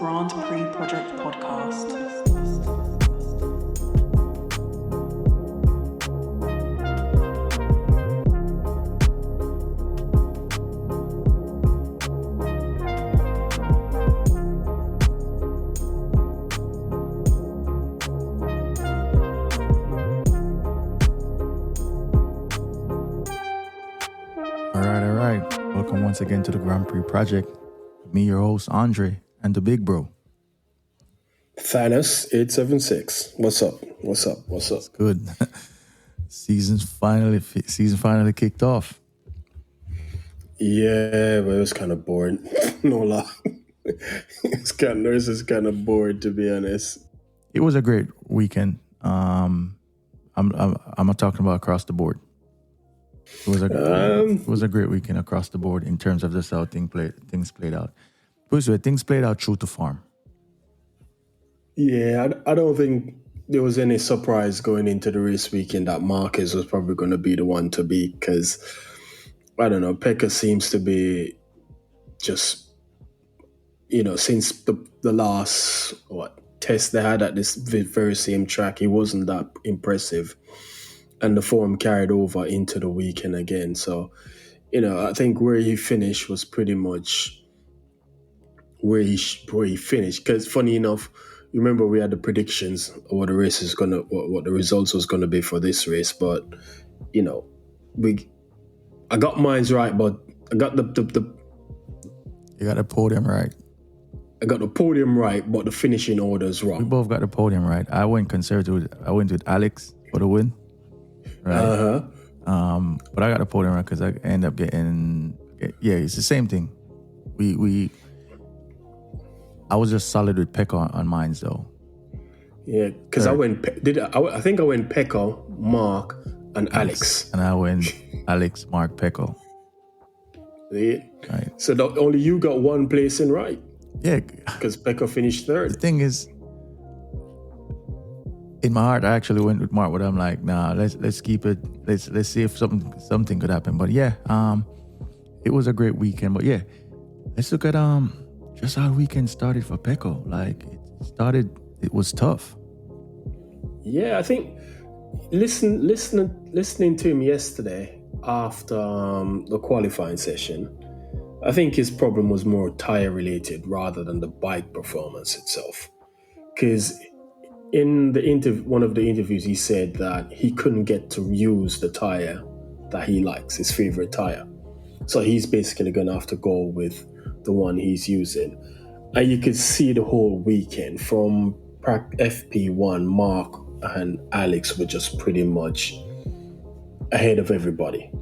Grand Prix Project podcast. All right. Welcome once again to the Grand Prix Project. Me, your host, Andre, and the big bro. Thanos876. What's up? Good. Season finally kicked off. Yeah, but it was kind of boring. No lie. It's kind of bored, to be honest. It was a great weekend. I'm talking about across the board. It was a great weekend across the board in terms of just how things played out. First of all, things played out true to form. Yeah, I don't think there was any surprise going into the race weekend that Marquez was probably going to be the one to beat because, I don't know, Pecca seems to be just, since the last, test they had at this very same track, he wasn't that impressive. And the form carried over into the weekend again. So, I think where he finished was pretty much where he finished. Because funny enough, you remember we had the predictions of what the race is what the results was gonna be for this race. But I got mine right, but I got the You got the podium right. I got the podium right, but the finishing order is wrong. We both got the podium right. I went conservative. I went with Alex for the win. Right. But I got the podium right because I end up getting. Yeah, it's the same thing. I was just solid with Pecco on mine though. Yeah, because I think I went Pecco, Mark, and Alex. And I went Alex, Mark, Pecco. Yeah. Right. So only you got one place in right. Yeah. Because Pecco finished third. The thing is, in my heart, I actually went with Mark, but I'm like, nah, let's keep it. Let's see if something could happen. But yeah, it was a great weekend. But yeah, let's look at just how the weekend started for Pecco. Like it was tough. Yeah, I think listening to him yesterday after the qualifying session, I think his problem was more tire related rather than the bike performance itself. Because in one of the interviews, he said that he couldn't get to use the tire that he likes, his favorite tire. So he's basically going to have to go with the one he's using. And you could see the whole weekend from FP1, Mark and Alex were just pretty much ahead of everybody.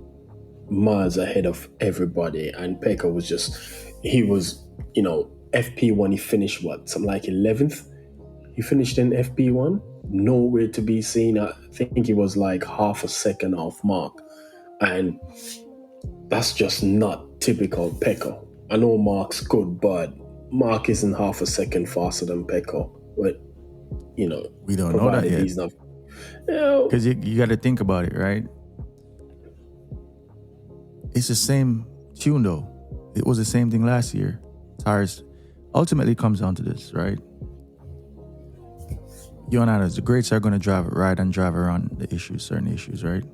Miles ahead of everybody. And Pecco was FP1, he finished something like 11th? He finished in FP1, nowhere to be seen. I think he was like half a second off Mark. And that's just not typical Pecco. I know Mark's good, but Mark isn't half a second faster than Pecco. But, we don't know that yet. He's not. Because you got to think about it, right? It's the same tune, though. It was the same thing last year. Tires ultimately comes down to this, right? You and I, the greats are going to drive around the issues, certain issues, right?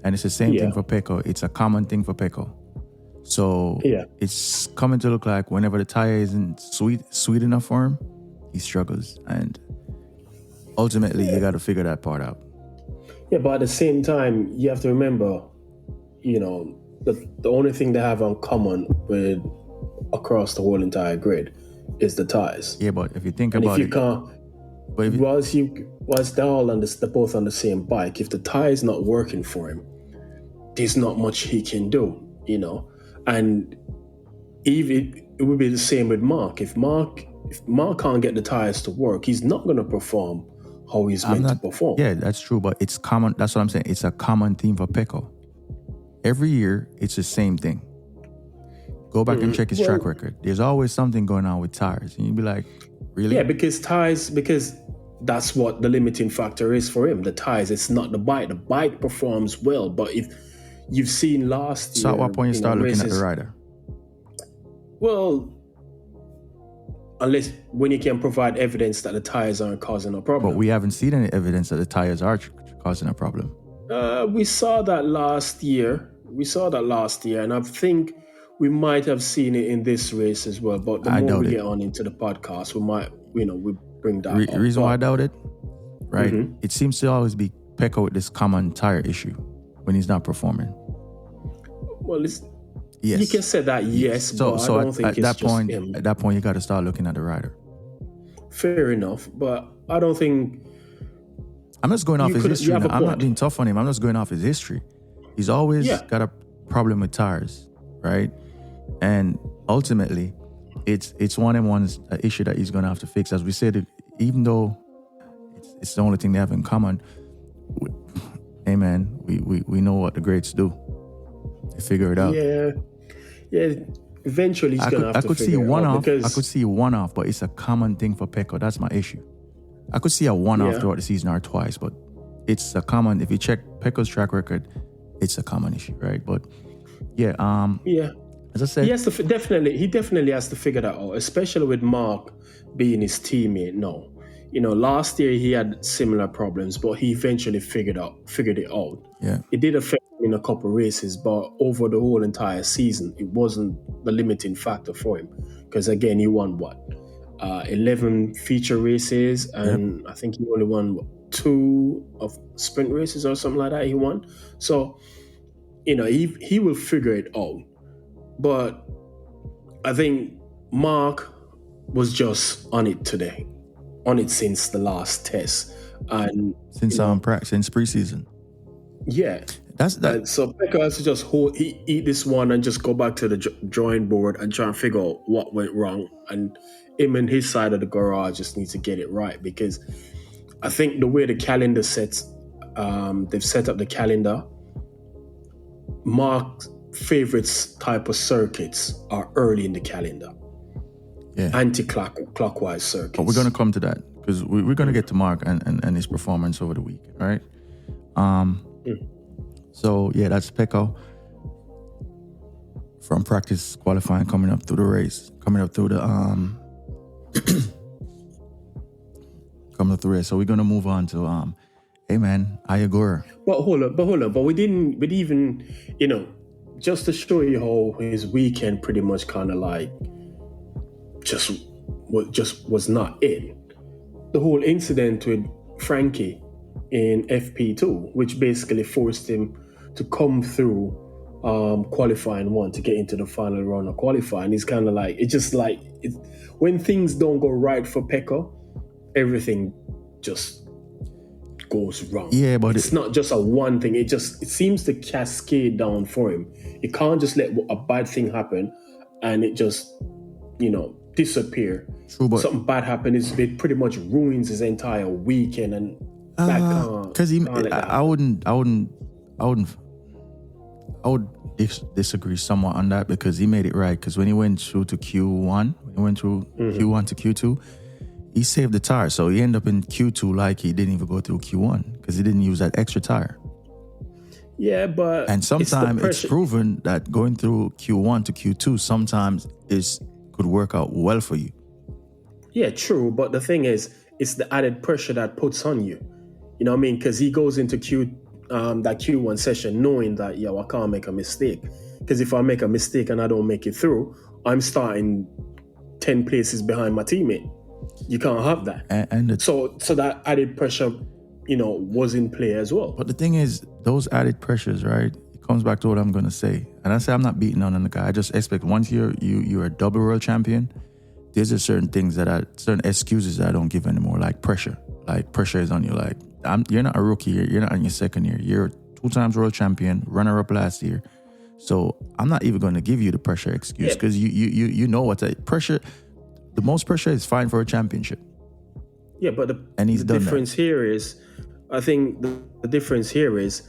And it's the same thing for Pecco. It's a common thing for Pecco. So it's coming to look like whenever the tire isn't sweet enough for him, he struggles. And ultimately, you got to figure that part out. Yeah, but at the same time, you have to remember, the only thing they have in common with across the whole entire grid is the tires. Yeah, but if you think and about if you can't, whilst they're all they're both on the same bike, if the tire is not working for him, there's not much he can do, And even it would be the same with Mark. If Mark can't get the tires to work, he's not going to perform how he's meant to perform. Yeah, that's true, but it's common. That's what I'm saying. It's a common theme for Pecco. Every year, it's the same thing. Go back and check his track record. There's always something going on with tires. And you'd be like, really? Yeah, because that's what the limiting factor is for him. The tires, it's not the bike. The bike performs well, but if you've seen last year... So at what point you start looking at the rider? Well, unless when you can provide evidence that the tires aren't causing a problem. But we haven't seen any evidence that the tires are causing a problem. We saw that last year. And I think we might have seen it in this race as well. But the more we get on into the podcast, we might, we bring that up. The reason why I doubt it, right? Mm-hmm. It seems to always be Pecco with this common tire issue when he's not performing. Well, yes. You can say that, yes, but I don't think it's just him. At that point, you got to start looking at the rider. Fair enough, but I don't think... I'm just going off his history. I'm not being tough on him. I'm just going off his history. He's always got a problem with tires, right? And ultimately, it's one and one issue that he's going to have to fix. As we said, even though it's the only thing they have in common, hey man, we know what the greats do. They figure it out. Yeah. Eventually, he's going to have to figure it out. I could see one off, but it's a common thing for Pecco. That's my issue. I could see a one-off throughout the season or twice, but it's a common. If you check Pecco's track record, it's a common issue, right? But as I said, he definitely has to figure that out, especially with Marc being his teammate now. Last year he had similar problems, but he eventually figured it out. Yeah, it did affect him in a couple of races, but over the whole entire season, it wasn't the limiting factor for him because again, he won 11 feature races, and I think he only won 2 of sprint races or something like that. He won, so he will figure it out. But I think Marc was just on it today, on it since the last test, and since preseason. Yeah, that's that. So Pecco has to just eat this one and just go back to the drawing board and try and figure out what went wrong. And him and his side of the garage just needs to get it right, because I think the way the calendar sets, they've set up the calendar. Marc's favorite type of circuits are early in the calendar. Yeah, anti-clockwise circuits. But we're going to come to that because we're going to get to Marc and his performance over the weekend, right? So yeah, that's Pecco from practice qualifying, coming up through the race, coming up through the race. So we're gonna move on to hey man, Ogura. But hold on. But we even just to show you how his weekend pretty much kind of like just was not it. The whole incident with Frankie in FP2, which basically forced him to come through qualifying 1 to get into the final round of qualifying. It's kind of like, when things don't go right for Pecco, everything just goes wrong. Yeah, but it's not just a one thing. It seems to cascade down for him. You can't just let a bad thing happen and it just, disappear. True, but something bad happens, it pretty much ruins his entire weekend, and because I would disagree somewhat on that, because he made it right. Because when he went through to Q1, Q1 to Q2, he saved the tire. So he ended up in Q2 like he didn't even go through Q1 because he didn't use that extra tire. Yeah, but and sometimes it's proven that going through Q1 to Q2 sometimes could work out well for you. Yeah, true. But the thing is, it's the added pressure that puts on you. You know what I mean? Because he goes into that Q1 session knowing that, I can't make a mistake. Because if I make a mistake and I don't make it through, I'm starting 10 places behind my teammate. You can't have that. So that added pressure, was in play as well. But the thing is, those added pressures, right? It comes back to what I'm going to say. And I say I'm not beating on the guy. I just expect once you're a double world champion, there's just certain things certain excuses that I don't give anymore, like pressure. Like pressure is on you. Like you're not a rookie. You're not in your second year. You're 2 times world champion, runner-up last year. So I'm not even going to give you the pressure excuse, because you know what pressure. The most pressure is fine for a championship. Yeah, but the difference here is, I think the difference here is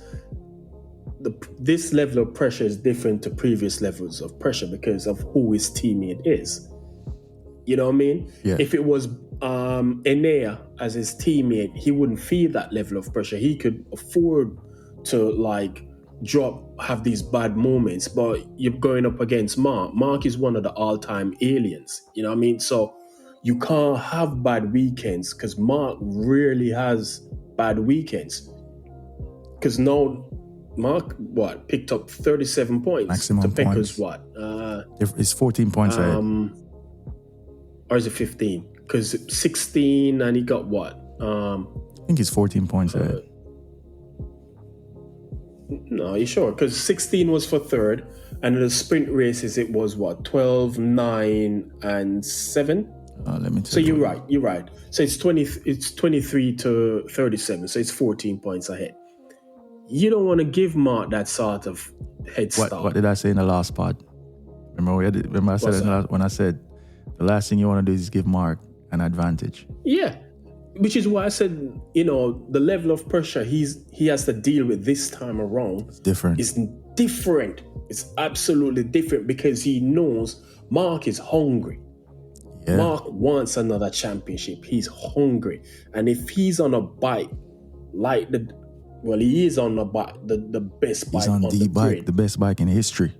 this level of pressure is different to previous levels of pressure because of who his teammate is. You know what I mean? Yeah. If it was Enea as his teammate, he wouldn't feel that level of pressure. He could afford to have these bad moments, but you're going up against Marc. Marc is one of the all-time aliens. You know what I mean? So you can't have bad weekends because Marc rarely has bad weekends. Because now Marc picked up 37 points. Maximum to Pecco's points. what? It's 14 points ahead. Or is it 15? Because 16 and he got what? I think it's 14 points ahead. No, you sure? Because 16 was for third, and in the sprint races it was what? 12, 9, and 7. Let me tell so you're right. So it's 23 to 37. So it's 14 points ahead. You don't want to give Marc that sort of head start. What did I say in the last pod? Remember I said when I said the last thing you want to do is give Marc an advantage. Yeah, which is why I said, the level of pressure he has to deal with this time around. It's different. It's different. It's absolutely different because he knows Marc is hungry. Yeah. Marc wants another championship. He's hungry, and if he's on a bike like he is on the bike, the best bike on the grid. The best bike in history.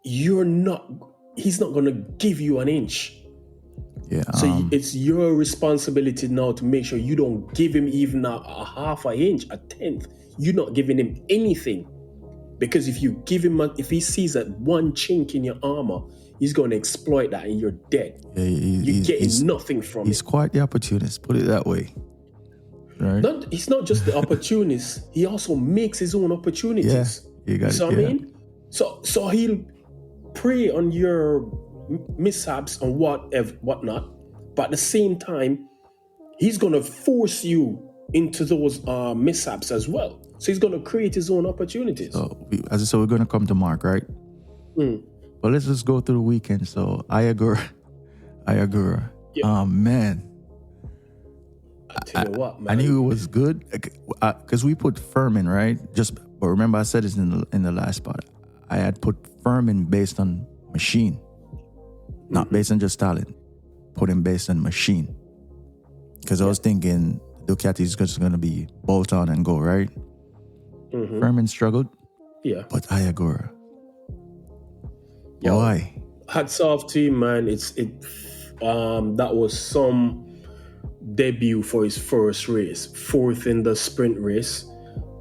He's not going to give you an inch. Yeah. So it's your responsibility now to make sure you don't give him even a half an inch, a tenth. You're not giving him anything. Because if you give him, if he sees that one chink in your armor, he's going to exploit that and you're dead. Yeah, you're getting nothing from it. He's quite the opportunist, put it that way. Right? He's not just the opportunist, he also makes his own opportunities. Yeah, you got it. What I mean? So he'll prey on your mishaps and whatnot, but at the same time, he's going to force you into those mishaps as well. So he's going to create his own opportunities. So we're going to come to Marc, right? But let's just go through the weekend. So Ogura. Yeah. Man. I tell you what, man. I knew it was good because we put Furman, right? But remember I said this in the last part. I had put Furman based on machine, not based on just talent. Put him based on machine. Because I was thinking Ducati is just going to be bolt on and go, right? Furman struggled. Yeah. But Ogura. Why? Hats off to him, man. That was some debut for his first race. 4th in the sprint race.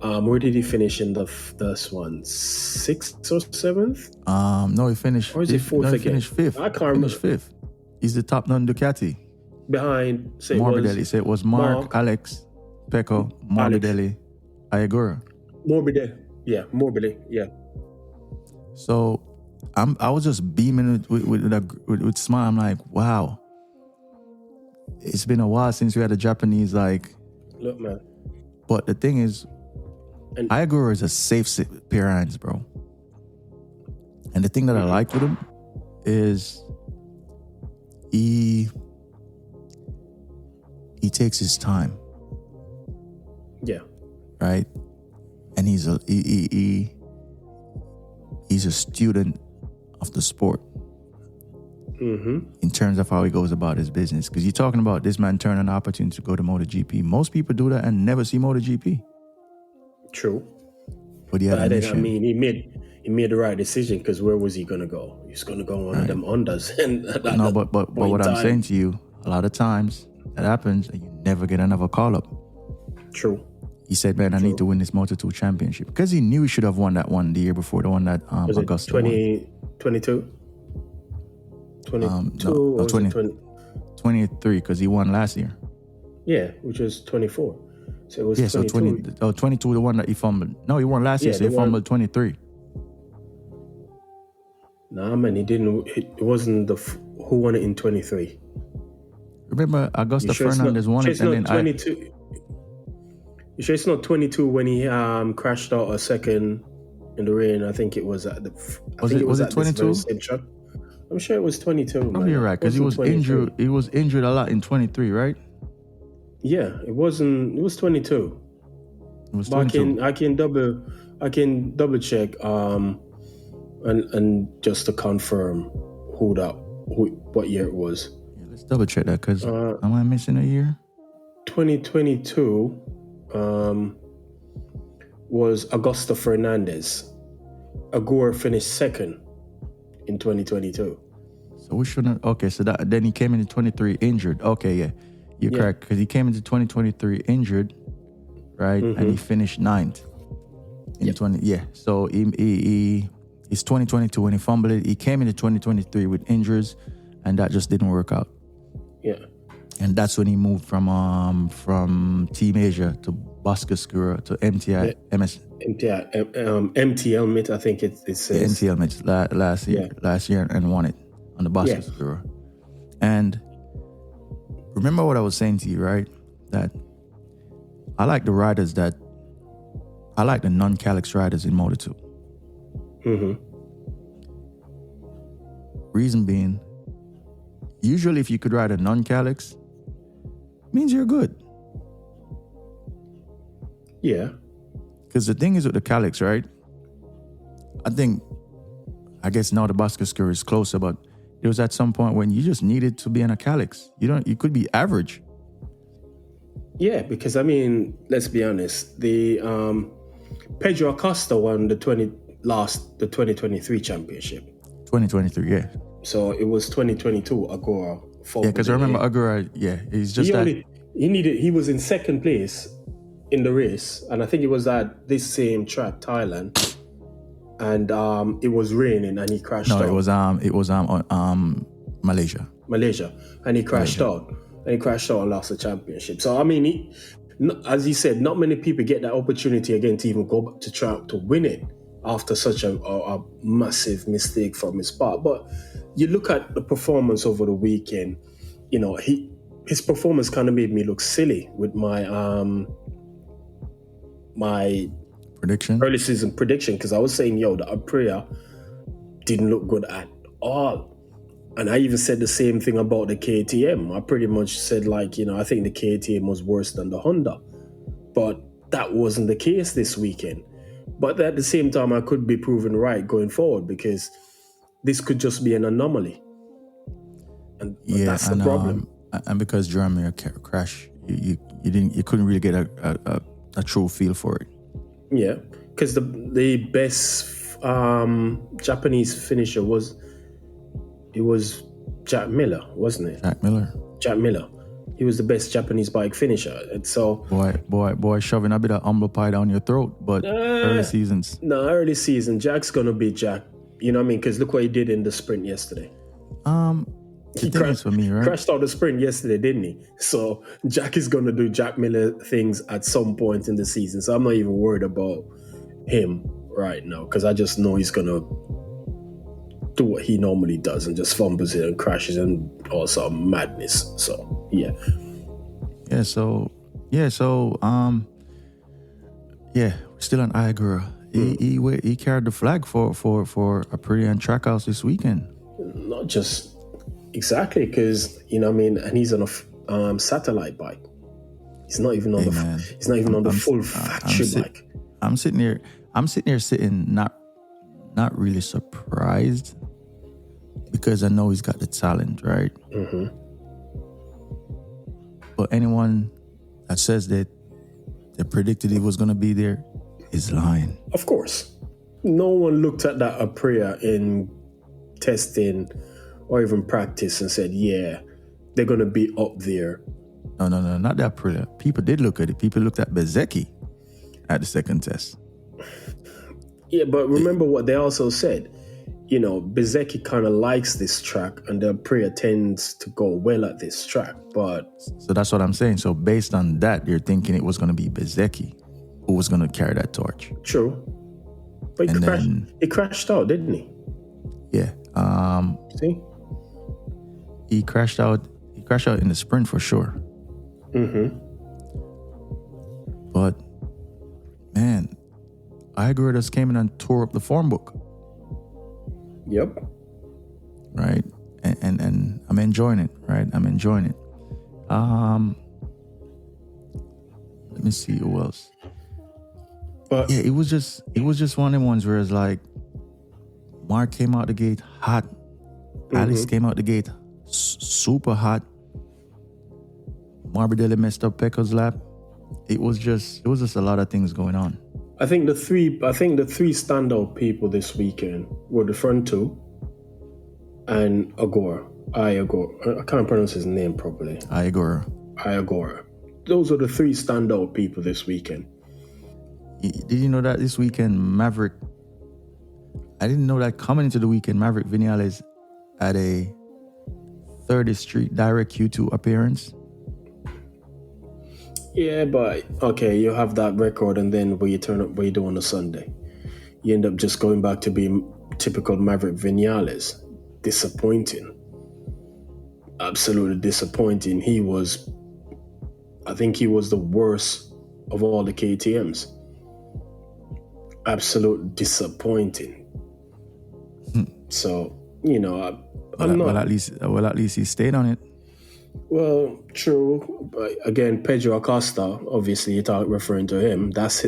Where did he finish in this one? 6th or 7th? No, he finished. Or is it 4th again? He finished 5th. I can't remember. 5th. He's the top non-Ducati. Behind, Morbidelli. Say it was Marc, Alex, Pecco, Morbidelli, Ogura. Morbidelli. Yeah. So I was just beaming with smile. I'm like, wow. It's been a while since we had a Japanese Look, man. But the thing is, Ogura is a safe pair of hands, bro. And the thing that I like with him is he takes his time. Yeah. Right? And he's a student of the sport. In terms of how he goes about his business. Because you're talking about this man turning an opportunity to go to MotoGP. Most people do that and never see MotoGP. True. But he had a mission. I mean, he made the right decision because where was he going to go? He's going to go on one of them Hondas. But what I'm saying to you, a lot of times that happens and you never get another call-up. True. He said, man, I need to win this Moto2 championship. Because he knew he should have won that one the year before, the one that Augusta 22? 23, because he won last year. Yeah, which was 24. So it was 22. So 22, the one that he fumbled. No, he won last year, so he fumbled 23. Nah, man, he didn't. It wasn't who won it in 23. Remember, Augusta Fernandez won it, and then 22. You sure it's not 22 when he crashed out a second in the rain? I think it was at the. Was it 22? I'm sure it was 22. No, you're right, because he was 23. Injured. He was injured a lot in 23, right? Yeah, it wasn't. It was 22. It was 22. I can double check. And just to confirm what year it was. Yeah, let's double check that, because am I missing a year? 2022 was Augusta Fernandez. Ogura finished second in 2022. So we shouldn't. Okay, so then he came into 23 injured. Okay, yeah, you're correct, because he came into 2023 injured, right? And he finished 9th in 20. Yeah, so he's 2022 when he fumbled it. He came into 2023 with injuries, and that just didn't work out. Yeah, and that's when he moved from Team Asia to Oscar to MTI MT helmet. I think it says the MT helmet last year, and won it on the Oscar. And remember what I was saying to you, right? That I like the non-Calyx riders in Moto2. Reason being, usually if you could ride a non-Calyx, means you're good. Yeah. Because the thing is with the Calyx, right? I guess now the Oscar is closer, but there was at some point when you just needed to be in a Calyx. You could be average. Yeah, because I mean, let's be honest. The Pedro Acosta won the 2023 championship. 2023, yeah. So it was 2022 Ogura. Yeah, because I remember Ogura. Yeah, he's just he was in second place in the race, and I think it was at this same track, Thailand, and it was raining, and he crashed out. No, it was Malaysia, and he crashed out. And he crashed out and lost the championship. So, I mean, as he said, not many people get that opportunity again to even go back to track to win it after such a massive mistake from his part. But you look at the performance over the weekend, you know, his performance kind of made me look silly with my my early season prediction, because I was saying, the Aprilia didn't look good at all. And I even said the same thing about the KTM. I pretty much said, I think the KTM was worse than the Honda. But that wasn't the case this weekend. But at the same time, I could be proven right going forward, because this could just be an anomaly. And that's the problem. And because Jeremy crashed, you couldn't really get a true feel for it. Yeah, because the best Japanese finisher was Jack Miller, wasn't it? Jack Miller. He was the best Japanese bike finisher. And so boy, shoving a bit of humble pie down your throat. But early seasons. No, early season. Jack's gonna be Jack. You know what I mean? Because look what he did in the sprint yesterday. He crashed for me, right? Crashed out the sprint yesterday, didn't he? So Jack is gonna do Jack Miller things at some point in the season. So I'm not even worried about him right now, because I just know he's gonna do what he normally does and just fumbles it and crashes and all sort of madness. So still on Ogura. He carried the flag for Aprilia and Trackhouse this weekend. Not just exactly, because and he's on a satellite bike. He's not even on the full factory bike. I'm sitting here not really surprised, because I know he's got the talent, right? But anyone that says that they predicted he was going to be there is lying. Of course. No one looked at that Aprilia in testing or even practice and said, yeah, they're going to be up there. No, not that Aprilia. People did look at it. People looked at Bezzecchi at the second test. Yeah, but remember what they also said. Bezzecchi kind of likes this track, and the Aprilia tends to go well at this track. But so that's what I'm saying. So based on that, you're thinking it was going to be Bezzecchi who was going to carry that torch. True. But he crashed out, didn't he? Yeah. See? He crashed out in the sprint for sure. But man, Ogura just came in and tore up the form book. Yep. Right. And I'm enjoying it, right? I'm enjoying it. Let me see who else. But yeah, it was just one of them ones where it's like Mark came out the gate hot. Alex came out the gate super hot. Morbidelli messed up Pecco's lap. It was just a lot of things going on. I think the three standout people this weekend were the front two, and Ogura. I can't pronounce his name properly. Ogura. Those are the three standout people this weekend. Did you know that this weekend Maverick? I didn't know that coming into the weekend, Maverick Vinales had a 30th Street Direct Q2 appearance. Yeah, but okay, you have that record, and then what you do on a Sunday, you end up just going back to being typical Maverick Vinales. Disappointing. Absolutely disappointing. I think he was the worst of all the KTMs. Absolute disappointing. So, I'm not. Well, at least he stayed on it. Well, true. But again, Pedro Acosta, obviously, you're referring to him. That's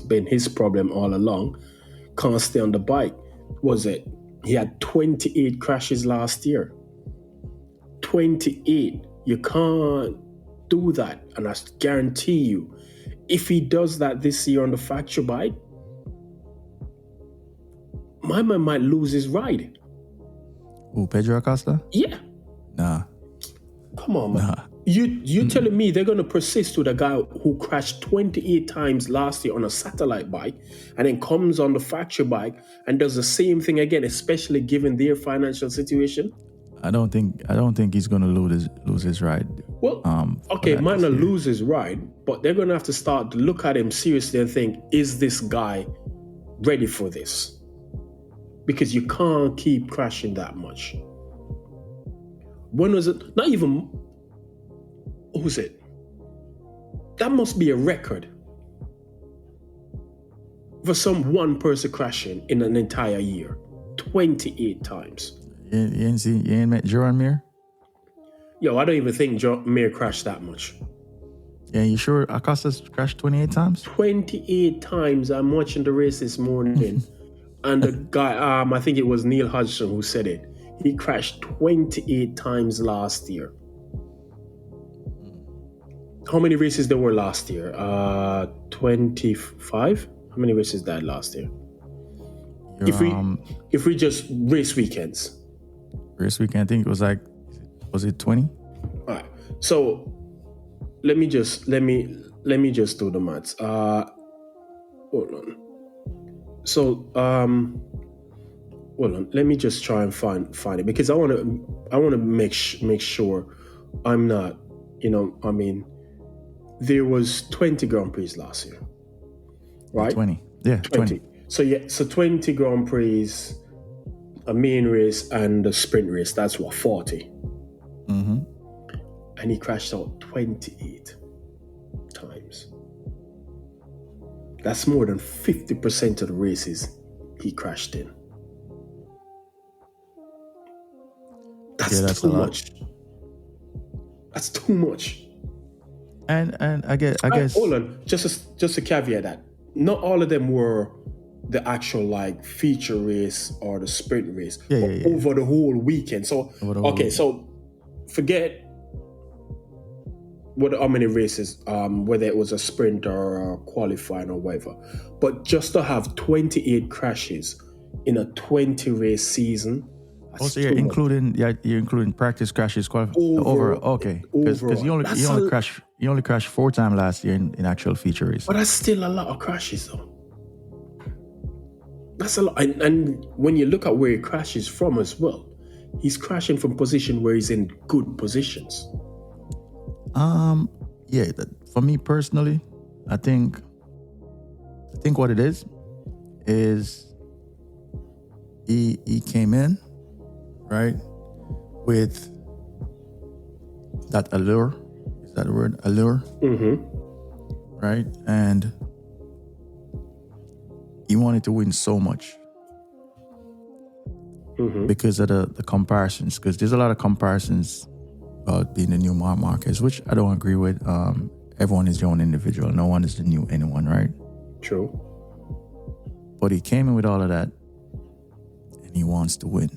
been his problem all along. Can't stay on the bike. He had 28 crashes last year. 28. You can't do that. And I guarantee you, if he does that this year on the factory bike, my man might lose his ride. Who, Pedro Acosta? Yeah. Nah. Come on, man. Nah. You telling me they're going to persist with a guy who crashed 28 times last year on a satellite bike and then comes on the factory bike and does the same thing again, especially given their financial situation? I don't think he's going to lose his ride. Well, okay, might not lose his ride, but they're going to have to start to look at him seriously and think, is this guy ready for this? Because you can't keep crashing that much. When was it? Not even. Who was it? That must be a record for some one person crashing in an entire year, 28 times. You ain't met Joran Mir? Yo, I don't even think Mir crashed that much. Yeah, you sure Acosta's crashed 28 times? 28 times. I'm watching the race this morning. And the guy, I think it was Neil Hodgson who said it. He crashed 28 times last year. How many races there were last year? 25? How many races died last year? If we just race weekends. Race weekend, I think it was was it 20? All right. So let me just do the maths. Hold on. So, hold on. Let me just try and find it because I want to make sure I'm not. There was 20 Grand Prix last year, right? 20. Yeah, 20. So 20 Grand Prix, a main race and a sprint race. That's 40. Mm-hmm. And he crashed out 28 times. That's more than 50% of the races he crashed in. That's too much. That's too much. And I guess hold on, just a caveat that not all of them were the actual feature race or the sprint race over the whole weekend. So so forget how many races, whether it was a sprint or a qualifying or whatever. But just to have 28 crashes in a 20 race season. Also, you're including practice crashes, over. Okay, because you only crashed 4 times last year in actual feature race. But that's still a lot of crashes, though. That's a lot, and when you look at where he crashes from as well, he's crashing from position where he's in good positions. Yeah, for me personally, I think what it is he came in, right, with that allure. Is that the word? Allure? Mm-hmm. Right? And he wanted to win so much. Mm-hmm. Because of the comparisons. Because there's a lot of comparisons about being the new Marc Marquez, which I don't agree with. Everyone is their own individual. No one is the new anyone, right? True. But he came in with all of that, and he wants to win.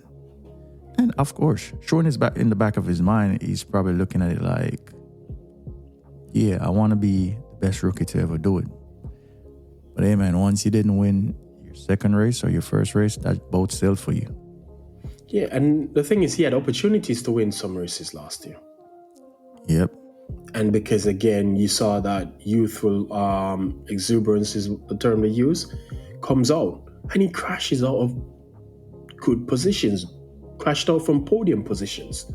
And of course, sure in the back of his mind, he's probably looking at it like, yeah, I want to be the best rookie to ever do it. But hey, man, once you didn't win your second race or your first race, that boat sailed for you. Yeah, and the thing is, he had opportunities to win some races last year. Yep. And because, again, you saw that youthful exuberance is the term they use, comes out. And he crashes out of good positions, crashed out from podium positions.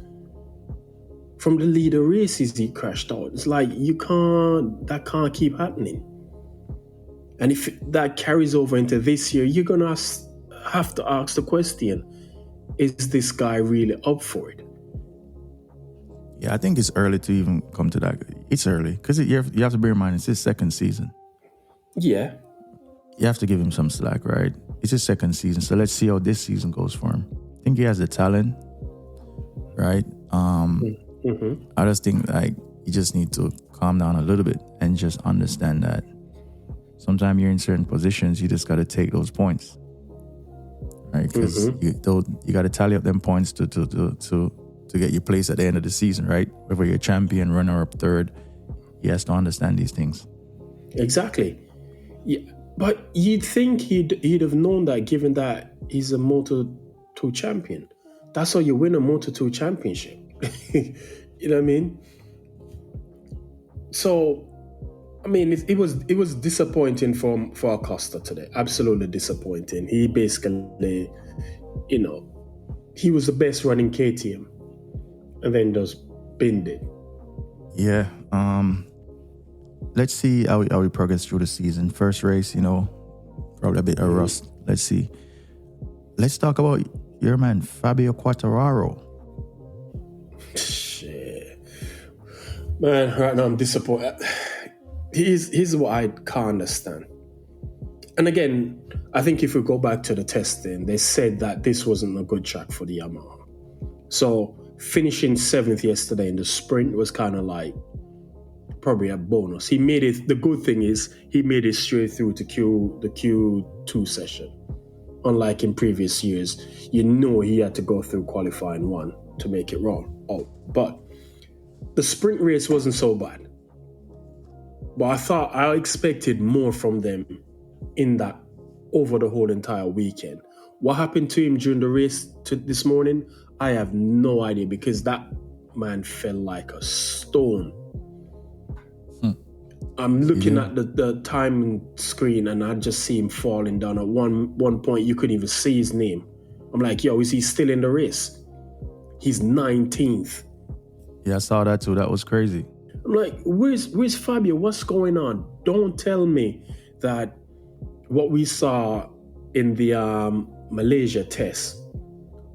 From the leader races, he crashed out. It's like, that can't keep happening. And if that carries over into this year, you're going to have to ask the question, is this guy really up for it? Yeah, I think it's early to even come to that. It's early because you have to bear in mind it's his second season. Yeah. You have to give him some slack, right? It's his second season, so let's see how this season goes for him. I think he has the talent, right? I just think like you just need to calm down a little bit and just understand that sometimes you're in certain positions, you just got to take those points, right? Because you got to tally up them points to get your place at the end of the season, right? Whether you're champion, runner up, third, he has to understand these things. Exactly. Yeah, but you'd think he'd have known that, given that he's a Moto2 champion. That's how you win a Moto2 championship. You know what I mean? So, I mean, it was disappointing for Acosta today. Absolutely disappointing. He basically, he was the best running KTM, and then just binned it. Yeah. Let's see how we progress through the season. First race, probably a bit of rust. Let's see. Let's talk about your man, Fabio Quartararo. Shit. Man, right now I'm disappointed. Here's what I can't understand. And again, I think if we go back to the testing, they said that this wasn't a good track for the Yamaha. So finishing 7th yesterday in the sprint was kind of like probably a bonus. He made it. The good thing is he made it straight through to the Q2 session. Unlike in previous years, he had to go through qualifying 1 to make it wrong. But the sprint race wasn't so bad. But I expected more from them in that over the whole entire weekend. What happened to him during the race this morning, I have no idea, because that man fell like a stone. I'm looking at the timing screen and I just see him falling down. At one point, you couldn't even see his name. I'm like, yo, is he still in the race? He's 19th. Yeah, I saw that too. That was crazy. I'm like, where's Fabio? What's going on? Don't tell me that what we saw in the Malaysia test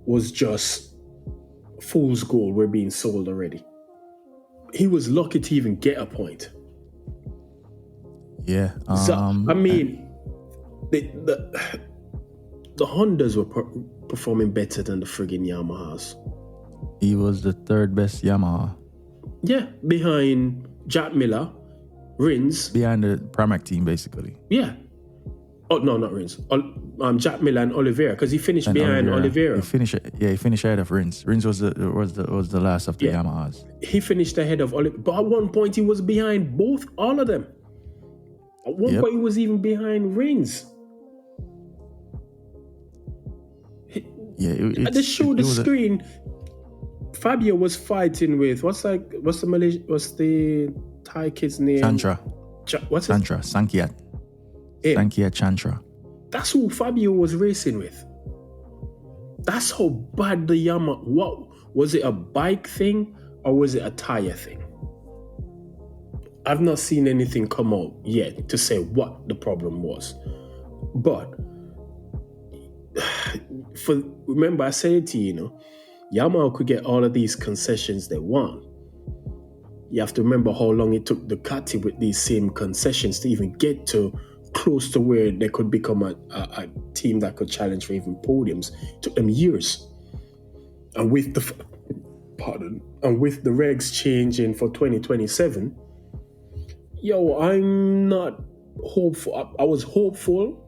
was just fool's gold. We're being sold already. He was lucky to even get a point. Yeah. I mean, the Hondas were performing better than the friggin' Yamahas. He was the third best Yamaha. Yeah, behind Jack Miller, Rins. Behind the Pramac team, basically. Yeah. Oh, no, not Rins. Jack Miller and Oliveira, because he finished behind Oliveira. He finished ahead of Rins. Rins was the last of the Yamahas. He finished ahead of Oliveira. But at one point, he was behind all of them. At one point, he was even behind Rins. They showed the screen. Fabio was fighting with what's the Thai kid's name? Chantra. What's it? Chantra. Sankiat. Sankiat Chantra. That's who Fabio was racing with. That's how bad the Yamaha. What was it? A bike thing or was it a tire thing? I've not seen anything come out yet to say what the problem was. But remember I said it to you, Yamaha could get all of these concessions they want. You have to remember how long it took Ducati with these same concessions to even get to close to where they could become a team that could challenge for even podiums. It took them years. And with the regs changing for 2027, I'm not hopeful. I was hopeful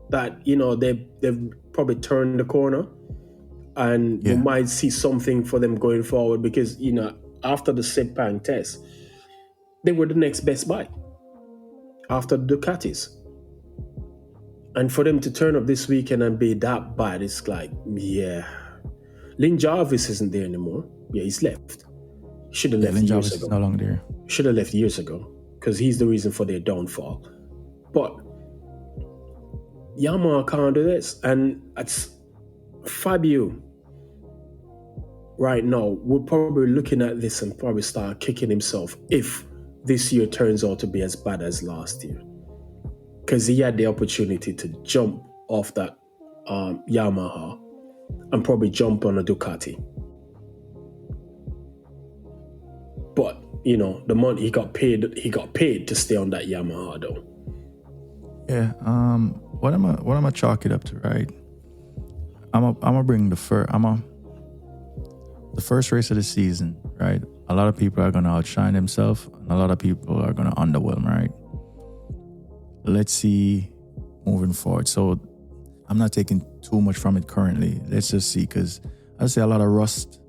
that they've probably turned the corner and we might see something for them going forward, because after the Sepang test, they were the next best buy after the Ducatis. And for them to turn up this weekend and be that bad, it's like, Lynn Jarvis isn't there anymore. Yeah, he's left. Should have left Lynn years Jarvis ago. is no longer there. Should have left years ago because he's the reason for their downfall. But Yamaha can't do this, and it's Fabio. Right now, we're probably looking at this and probably start kicking himself if this year turns out to be as bad as last year, because he had the opportunity to jump off that Yamaha and probably jump on a Ducati. But the money he got paid to stay on that Yamaha though. Yeah. What am I chalk it up to, right? I'm gonna bring the first race of the season, right? A lot of people are gonna outshine themselves, and a lot of people are gonna underwhelm, right? Let's see moving forward. So I'm not taking too much from it currently. Let's just see, because I say a lot of rust.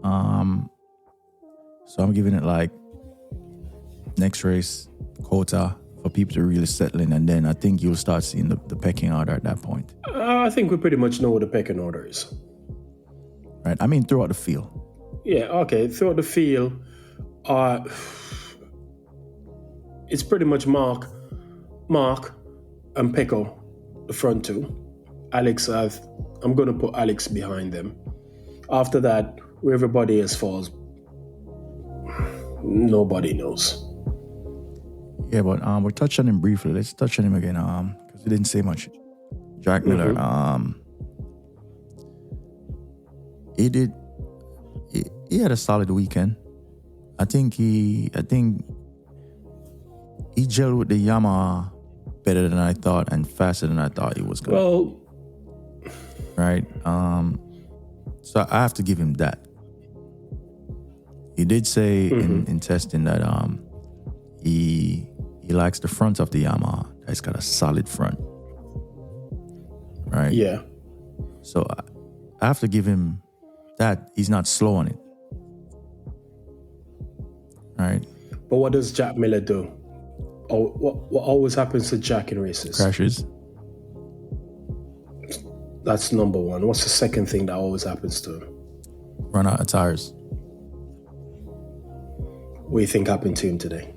So I'm giving it like next race quota for people to really settle in, and then I think you'll start seeing the pecking order at that point. I think we pretty much know what the pecking order is. Right. I mean, throughout the field. Yeah. Okay. Throughout the field, it's pretty much Marc, and Pecco, the front two. Alex, I'm going to put Alex behind them. After that, where everybody else falls, nobody knows. Yeah, but we touched on him briefly. Let's touch on him again, because we didn't say much. Jack Miller, he had a solid weekend. I think he gelled with the Yamaha better than I thought and faster than I thought he was going. Well, right. So I have to give him that. He did say in testing that he likes the front of the Yamaha. It's got a solid front. Right? Yeah. So I have to give him that. He's not slow on it. Right? But what does Jack Miller do? Oh, what always happens to Jack in races? Crashes. That's number one. What's the second thing that always happens to him? Run out of tires. What do you think happened to him today?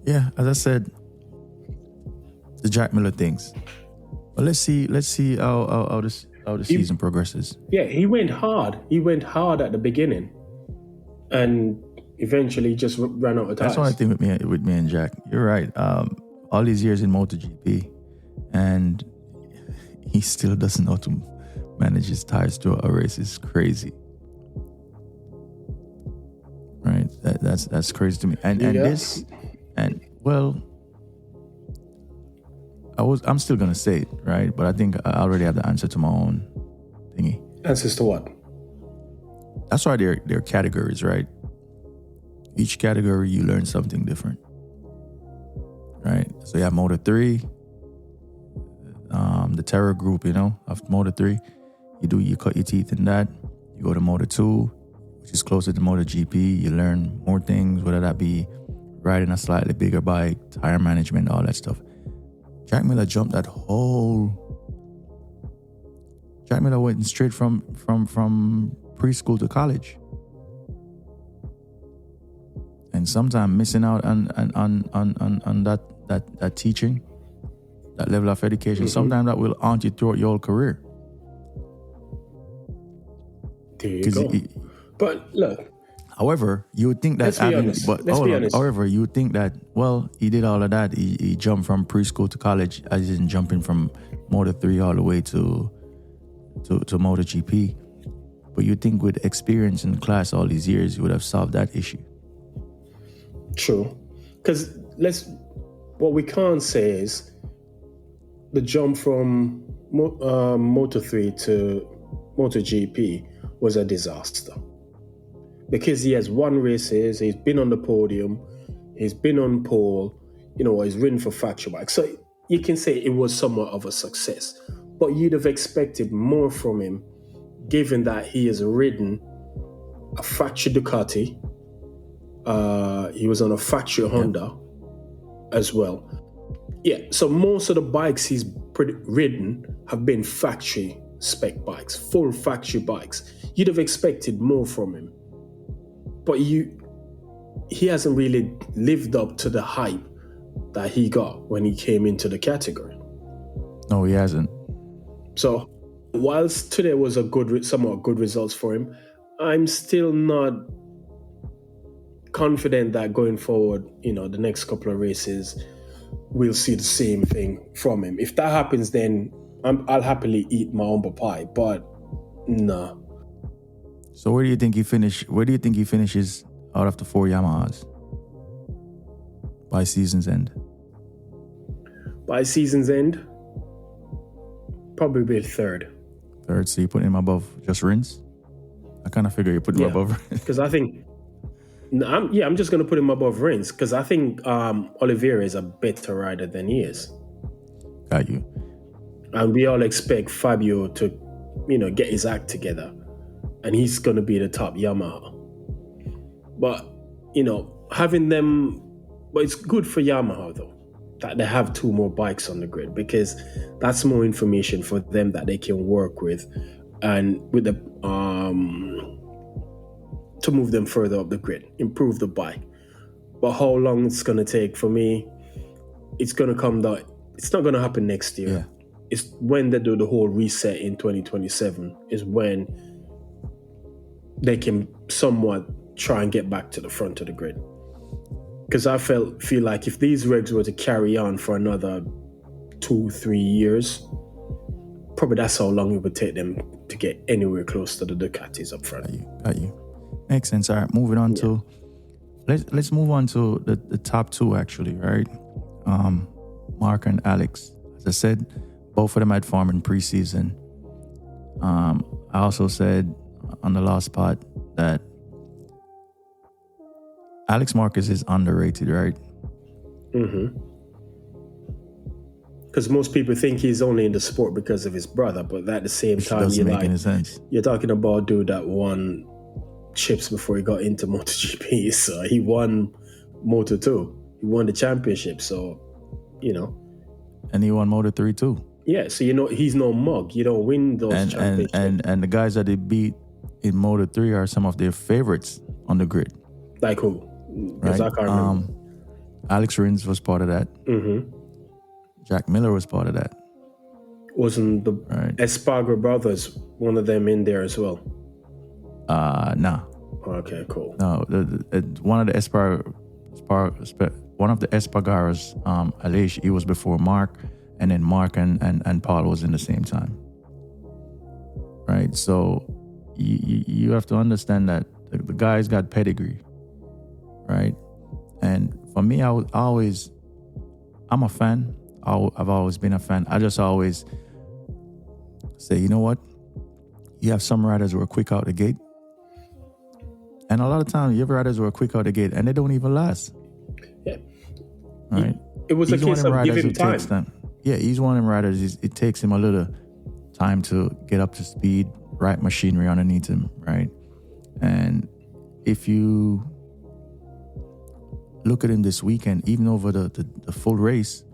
Yeah, as I said, the Jack Miller things. But let's see how the season progresses. Yeah, he went hard. He went hard at the beginning, and eventually just ran out of tires. That's one thing with me and Jack. You're right. All these years in MotoGP, and he still doesn't know how to manage his tires throughout a race. It's crazy. Right? That's crazy to me. I'm still gonna say it, right? But I think I already have the answer to my own thingy. Answers to what? That's why they're categories, right? Each category you learn something different, right? So you have Moto 3, the Terra group, of Moto 3. You cut your teeth in that. You go to Moto 2, which is closer to MotoGP. You learn more things, whether that be riding a slightly bigger bike, tire management, all that stuff. Jack Miller jumped that whole. Jack Miller went straight from preschool to college, and sometimes missing out on that teaching, that level of education. Sometimes that will haunt you throughout your whole career. There you go. But look. However, you would think that however, you would think that, well, he did all of that. He jumped from preschool to college. I didn't jump in from Moto 3 all the way to MotoGP. But you think with experience in class all these years, you would have solved that issue. True. Because what we can't say is the jump from Moto 3 to MotoGP was a disaster. Because he has won races, he's been on the podium, he's been on pole, he's ridden for factory bikes. So you can say it was somewhat of a success. But you'd have expected more from him, given that he has ridden a factory Ducati. He was on a factory Honda as well. Yeah, so most of the bikes he's ridden have been factory spec bikes, full factory bikes. you'd have expected more from him. But he hasn't really lived up to the hype that he got when he came into the category. No, he hasn't. So, whilst today was somewhat good results for him, I'm still not confident that going forward, the next couple of races, we'll see the same thing from him. If that happens, then I'll happily eat my humble pie. But no. So where do you think he finishes out of the 4 Yamahas by season's end? By season's end, probably third. Third, so you put him above just Rins? I kind of figure you put him above Rins. Because I think, I'm just going to put him above Rins because I think Oliveira is a better rider than he is. Got you. And we all expect Fabio to, get his act together. And he's going to be the top Yamaha. But, having them... But it's good for Yamaha, though, that they have 2 more bikes on the grid because that's more information for them that they can work with and with the to move them further up the grid, improve the bike. But how long it's going to take for me, it's going to come down. It's not going to happen next year. Yeah. It's when they do the whole reset in 2027 is when they can somewhat try and get back to the front of the grid. Because I feel like if these regs were to carry on for another 2-3 years, probably that's how long it would take them to get anywhere close to the Ducatis up front. Got you. Makes sense. All right, moving on to let's move on to the top 2 actually, right? Marc and Alex. As I said, both of them had form in preseason. I also said on the last part that Alex Marquez is underrated, right? Mm-hmm. Because most people think he's only in the sport because of his brother, but at the same time, doesn't make any sense. You're talking about a dude that won chips before he got into MotoGP. So he won Moto2. He won the championship. So, and he won Moto3 too. Yeah, so he's no mug. You don't win those championships. And the guys that they beat in Moto3 are some of their favorites on the grid. Like who? Right? I can't remember. Alex Rins was part of that. Mm-hmm. Jack Miller was part of that. Wasn't the Espargaro brothers one of them in there as well? Nah. Okay, cool. No, one of the Espargaros, Aleix, he was before Marc, and then Marc and Paul was in the same time. Right? So you have to understand that the guys got pedigree. Right? And for me, I'm a fan. I've always been a fan. I just always say, you know what? You have some riders who are quick out the gate. And a lot of times, you have riders who are quick out the gate and they don't even last. Yeah. Right? It was a case of give him time. He's one of them riders. It takes him a little time to get up to speed, right machinery underneath him, right? And if you look at him this weekend, even over the full race,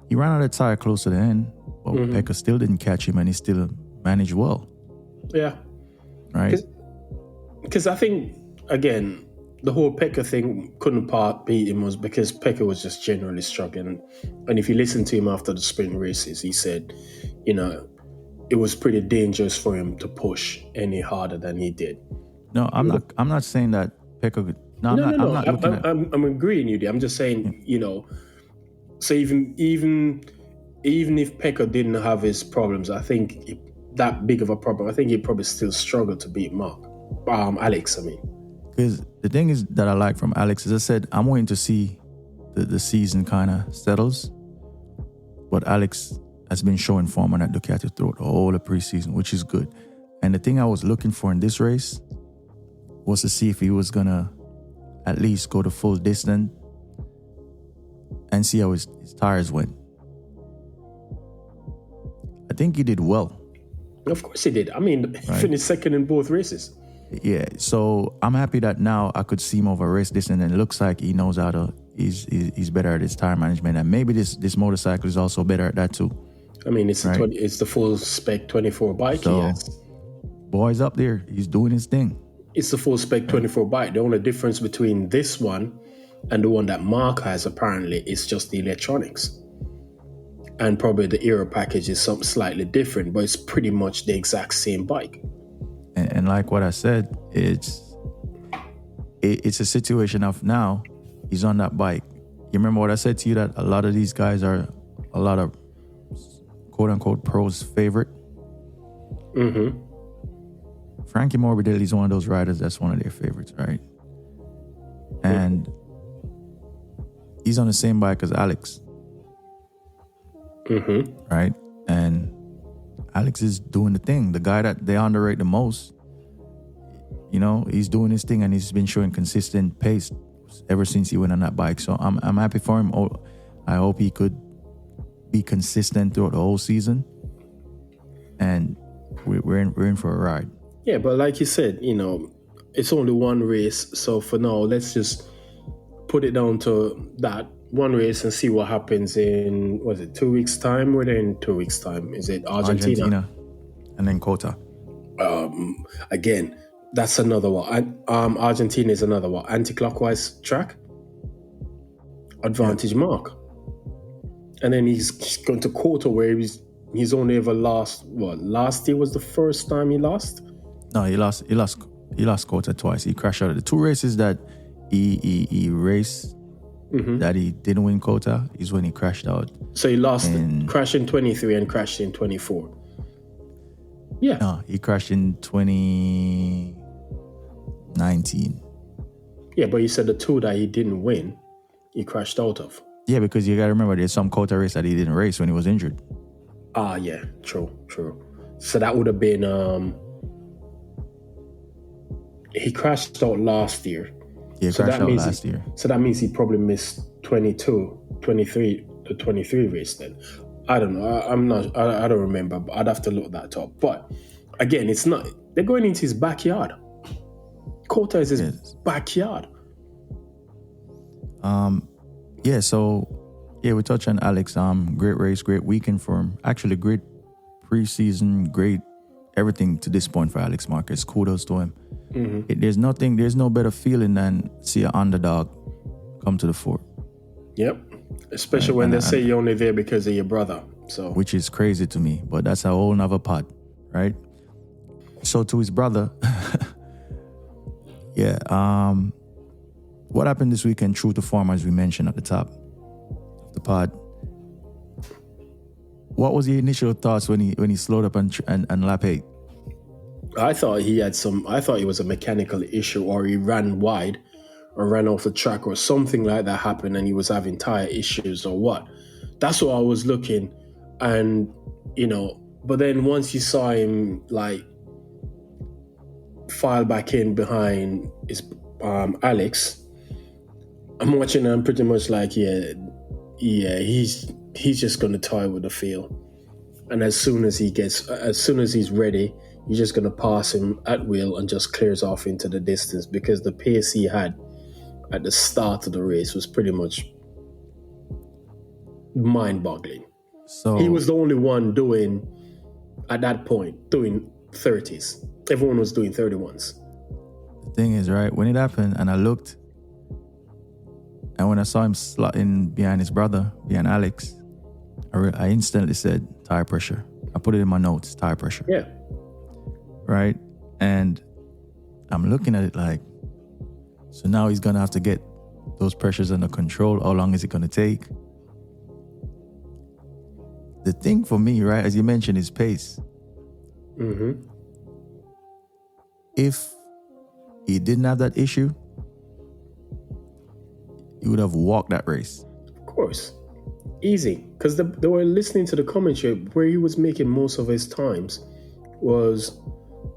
he ran out of tire close to the end, but Pecco still didn't catch him and he still managed well. Yeah. Right? Because I think, again, the whole Pecco thing couldn't beat him was because Pecco was just generally struggling. And if you listen to him after the sprint races, he said, it was pretty dangerous for him to push any harder than he did. No, I'm not saying that Pecco. No. I'm agreeing with you. I'm just saying, so even if Pecco didn't have his problems, I think that big of a problem, I think he'd probably still struggle to beat Alex. Because the thing is that I like from Alex, as I said, I'm waiting to see the season kind of settles. But Alex has been showing form on that Ducati throughout the whole of preseason, which is good. And the thing I was looking for in this race was to see if he was going to at least go the full distance and see how his tires went. I think he did well. Of course he did. He finished second in both races. Yeah, so I'm happy that now I could see him over race distance, and it looks like he knows how to. He's better at his tire management, and maybe this motorcycle is also better at that too. It's the full spec 24 bike. So, yes. boy's up there. He's doing his thing. It's the full spec 24 bike. The only difference between this one and the one that Mark has apparently is just the electronics. And probably the Aero package is something slightly different, but it's pretty much the exact same bike. And like what I said, it's a situation of now he's on that bike. You remember what I said to you, that a lot of these guys are a lot of quote-unquote pros' favorite? Mm-hmm. Frankie Morbidelli is one of those riders that's one of their favorites, right? And he's on the same bike as Alex. Mm-hmm. Right? And Alex is doing the thing. The guy that they underrate the most, he's doing his thing, and he's been showing consistent pace ever since he went on that bike. So I'm happy for him. I hope he could be consistent throughout the whole season. And we're in for a ride. Yeah, but like you said, it's only one race. So for now, let's just put it down to that one race and see what happens in, 2 weeks' time? We're in 2 weeks' time. Is it Argentina? And then Kota. Again, that's another one. Argentina is another one. Anti-clockwise track. Advantage Mark. And then he's going to Kota, where he's only ever lost. Last year was the first time he lost? No, he lost Kota twice. He crashed out of the 2 races that he raced. Mm-hmm. That he didn't win Kota is when he crashed out. So he crashed in 23 and crashed in 24. Yeah. No, he crashed in 2019. Yeah, but you said the 2 that he didn't win, he crashed out of. Yeah, because you got to remember there's some Kota race that he didn't race when he was injured. Yeah, true. So that would have been, he crashed out last year. Yeah, so crashed out last year. So that means he probably missed 23, the 23 race then. I don't know. I don't remember, but I'd have to look that up. But again, it's not, they're going into his backyard. Kota is his backyard. So we touched on Alex. Great race, great weekend for him. Actually, great preseason, great everything to this point for Alex Marquez. Kudos to him. Mm-hmm. There's no better feeling than see an underdog come to the fore. Yep. Especially when they say you're only there because of your brother. So, which is crazy to me, but that's a whole nother pot, right? So to his brother, what happened this weekend, true to form, as we mentioned at the top of the pod. What was the initial thoughts when he slowed up and lap 8? I thought he was a mechanical issue, or he ran wide or ran off the track or something like that happened and he was having tire issues or what. That's what I was looking. And, but then once you saw him like file back in behind his Alex, I'm watching and I'm pretty much like, he's just going to tie with the field. And as soon as he's ready, you're just going to pass him at will and just clears off into the distance, because the pace he had at the start of the race was pretty much mind-boggling. So he was the only one at that point, doing 30s. Everyone was doing 31s. The thing is, right, when it happened and I looked, and when I saw him slotting behind his brother, behind Alex, I instantly said, tire pressure. I put it in my notes, tire pressure. Yeah. Right? And I'm looking at it like, so now he's going to have to get those pressures under control. How long is it going to take? The thing for me, right, as you mentioned, is pace. Mm-hmm. If he didn't have that issue, he would have walked that race. Of course. Easy. Because they were listening to the commentary where he was making most of his times was,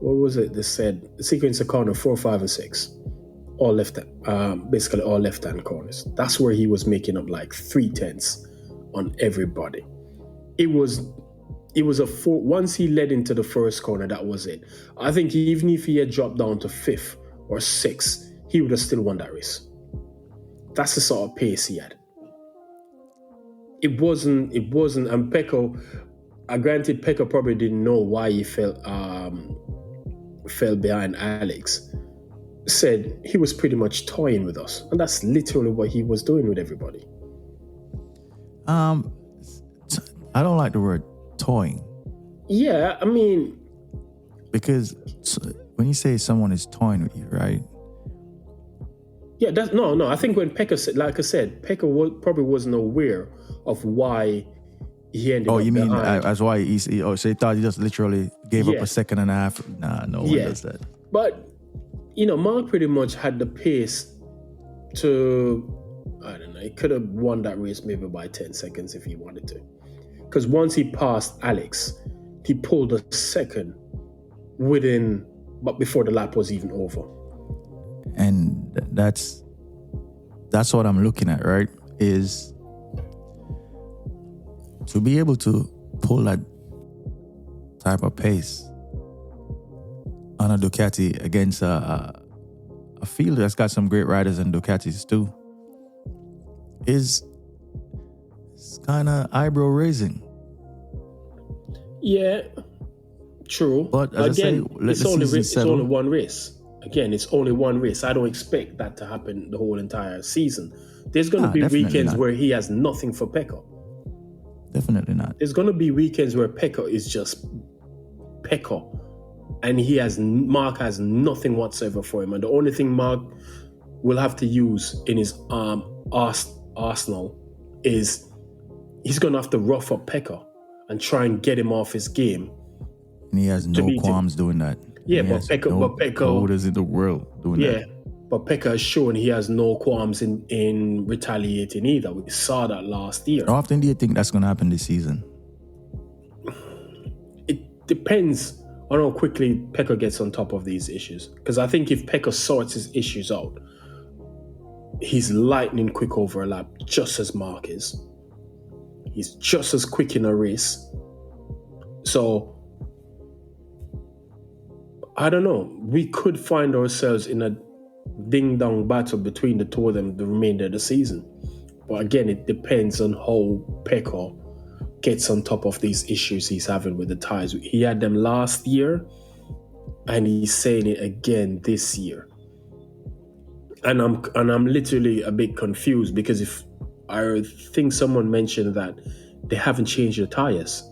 what was it they said? The sequence of corner 4, 5, and 6. Basically all left-hand corners. That's where he was making up like 3/10 on everybody. It was a 4. Once he led into the first corner, that was it. I think even if he had dropped down to 5th or 6th, he would have still won that race. That's the sort of pace he had. It wasn't, and Pecco, granted, Pecco probably didn't know why he felt fell behind Alex, said he was pretty much toying with us. And that's literally what he was doing with everybody. I don't like the word toying. Yeah, I mean... Because when you say someone is toying with you, right? Yeah, no. I think when Pecco said, like I said, Pecco probably wasn't aware of why he ended up. Oh, you mean behind. That's why so he thought he just literally gave up a second and a half? Nah, no one does that. But, Marc pretty much had the pace to, I don't know, he could have won that race maybe by 10 seconds if he wanted to. Because once he passed Alex, he pulled a second but before the lap was even over. And that's what I'm looking at, right? Is to be able to pull that type of pace on a Ducati against a field that's got some great riders and Ducatis too is kind of eyebrow raising. Yeah, true. But as again, I say, it's only one race. Again, it's only one race. I don't expect that to happen the whole entire season. There's going to be weekends where he has nothing for Pecco. Definitely not. There's going to be weekends where Pecco is just Pecco. And Marc has nothing whatsoever for him. And the only thing Marc will have to use in his arsenal is he's going to have to rough up Pecco and try and get him off his game. And he has no qualms doing that. Yeah, but Pecco... Who is in the world doing that? Yeah, but Pecco has shown he has no qualms in retaliating either. We saw that last year. How often do you think that's going to happen this season? It depends on how quickly Pecco gets on top of these issues. Because I think if Pecco sorts his issues out, he's lightning quick over a lap, just as Marc is. He's just as quick in a race. So... I don't know. We could find ourselves in a ding-dong battle between the two of them the remainder of the season. But again, it depends on how Pecco gets on top of these issues he's having with the tires. He had them last year, and he's saying it again this year. And I'm literally a bit confused because if I think someone mentioned that they haven't changed the tires.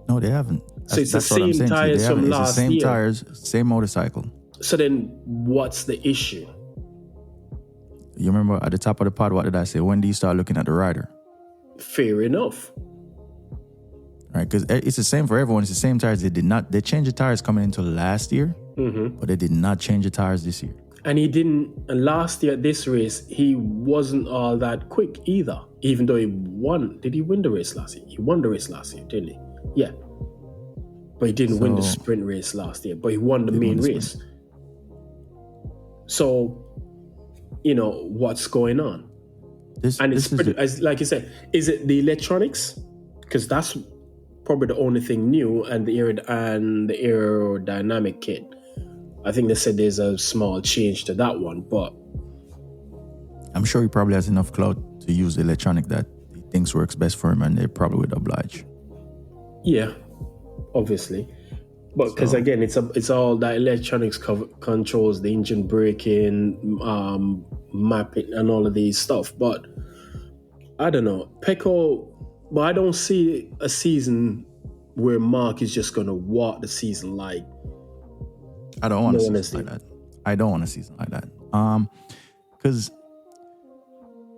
No, they haven't. So it's the same tires from last year. It's the same tires, same motorcycle. So then what's the issue? You remember at the top of the pod, what did I say? When do you start looking at the rider? Fair enough. Right, because it's the same for everyone. It's the same tires. They changed the tires coming into last year, but they did not change the tires this year. And and last year at this race, he wasn't all that quick either, even though he won. Did he win the race last year? He won the race last year, didn't he? Yeah. But he didn't win the sprint race last year, but he won the main race. So, what's going on? Like you said, is it the electronics? Because that's probably the only thing new, and the aerodynamic kit. I think they said there's a small change to that one, but I'm sure he probably has enough clout to use the electronic that he thinks works best for him, and they probably would oblige. Yeah. Obviously, but because again, it's all that electronics controls the engine braking, mapping, and all of these stuff. But I don't know, Pecco. But I don't see a season where Marc is just going to walk the season like. I don't want a season like that. I don't want a season like that. Because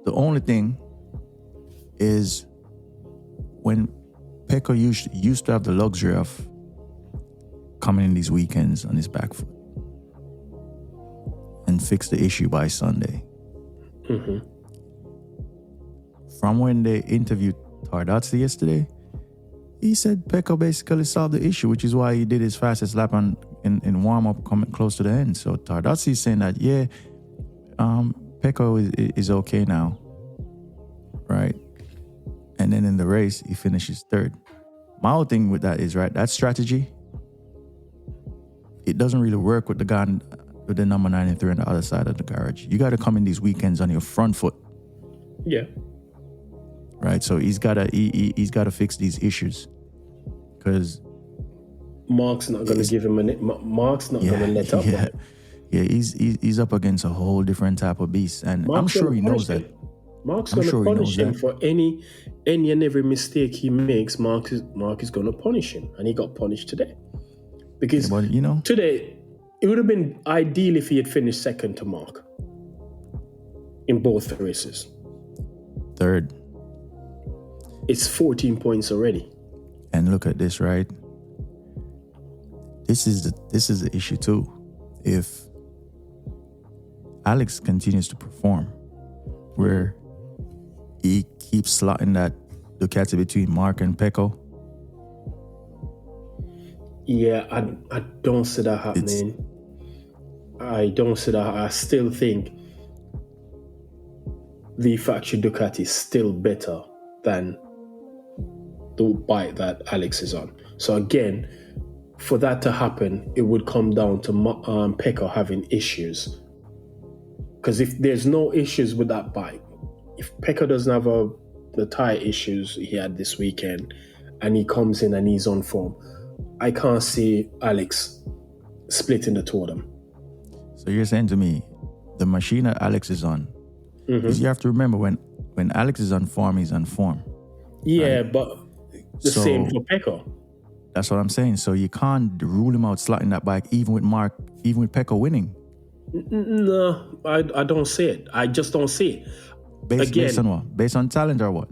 the only thing is when Pecco used to have the luxury of coming in these weekends on his back foot and fix the issue by Sunday. Mm-hmm. From when they interviewed Tardozzi yesterday, he said Pecco basically solved the issue, which is why he did his fastest lap in warm-up coming close to the end. So Tardozzi is saying that, Pecco is okay now, right? And then in the race, he finishes third. My whole thing with that is, right, that strategy, it doesn't really work with the guy with the number 93 on the other side of the garage. You got to come in these weekends on your front foot. Yeah. Right, so he's got to fix these issues. Because Mark's not going to give him Mark's not going to let up. Yeah, yeah. He's up against a whole different type of beast, and I'm sure he knows that. Mark's going to punish him for any and every mistake he makes. Mark is going to punish him, and he got punished today. Because today it would have been ideal if he had finished second to Mark in both races. Third. It's 14 points already. And look at this, right? This is the issue too. If Alex continues to perform, where he keeps slotting that Ducati between Mark and Pecco. Yeah, I don't see that happening. I don't see that. I still think the factory Ducati is still better than the bike that Alex is on. So again, for that to happen, it would come down to Pecco having issues. Because if there's no issues with that bike, if Pecco doesn't have the tire issues he had this weekend, and he comes in and he's on form, I can't see Alex splitting the two of them. So you're saying to me, the machine that Alex is on, because you have to remember when Alex is on form, he's on form. Yeah, right? But the same for Pecco. That's what I'm saying. So you can't rule him out slotting that bike, even with Pecco winning. No, I don't see it. I just don't see it. Based on what? Based on talent or what?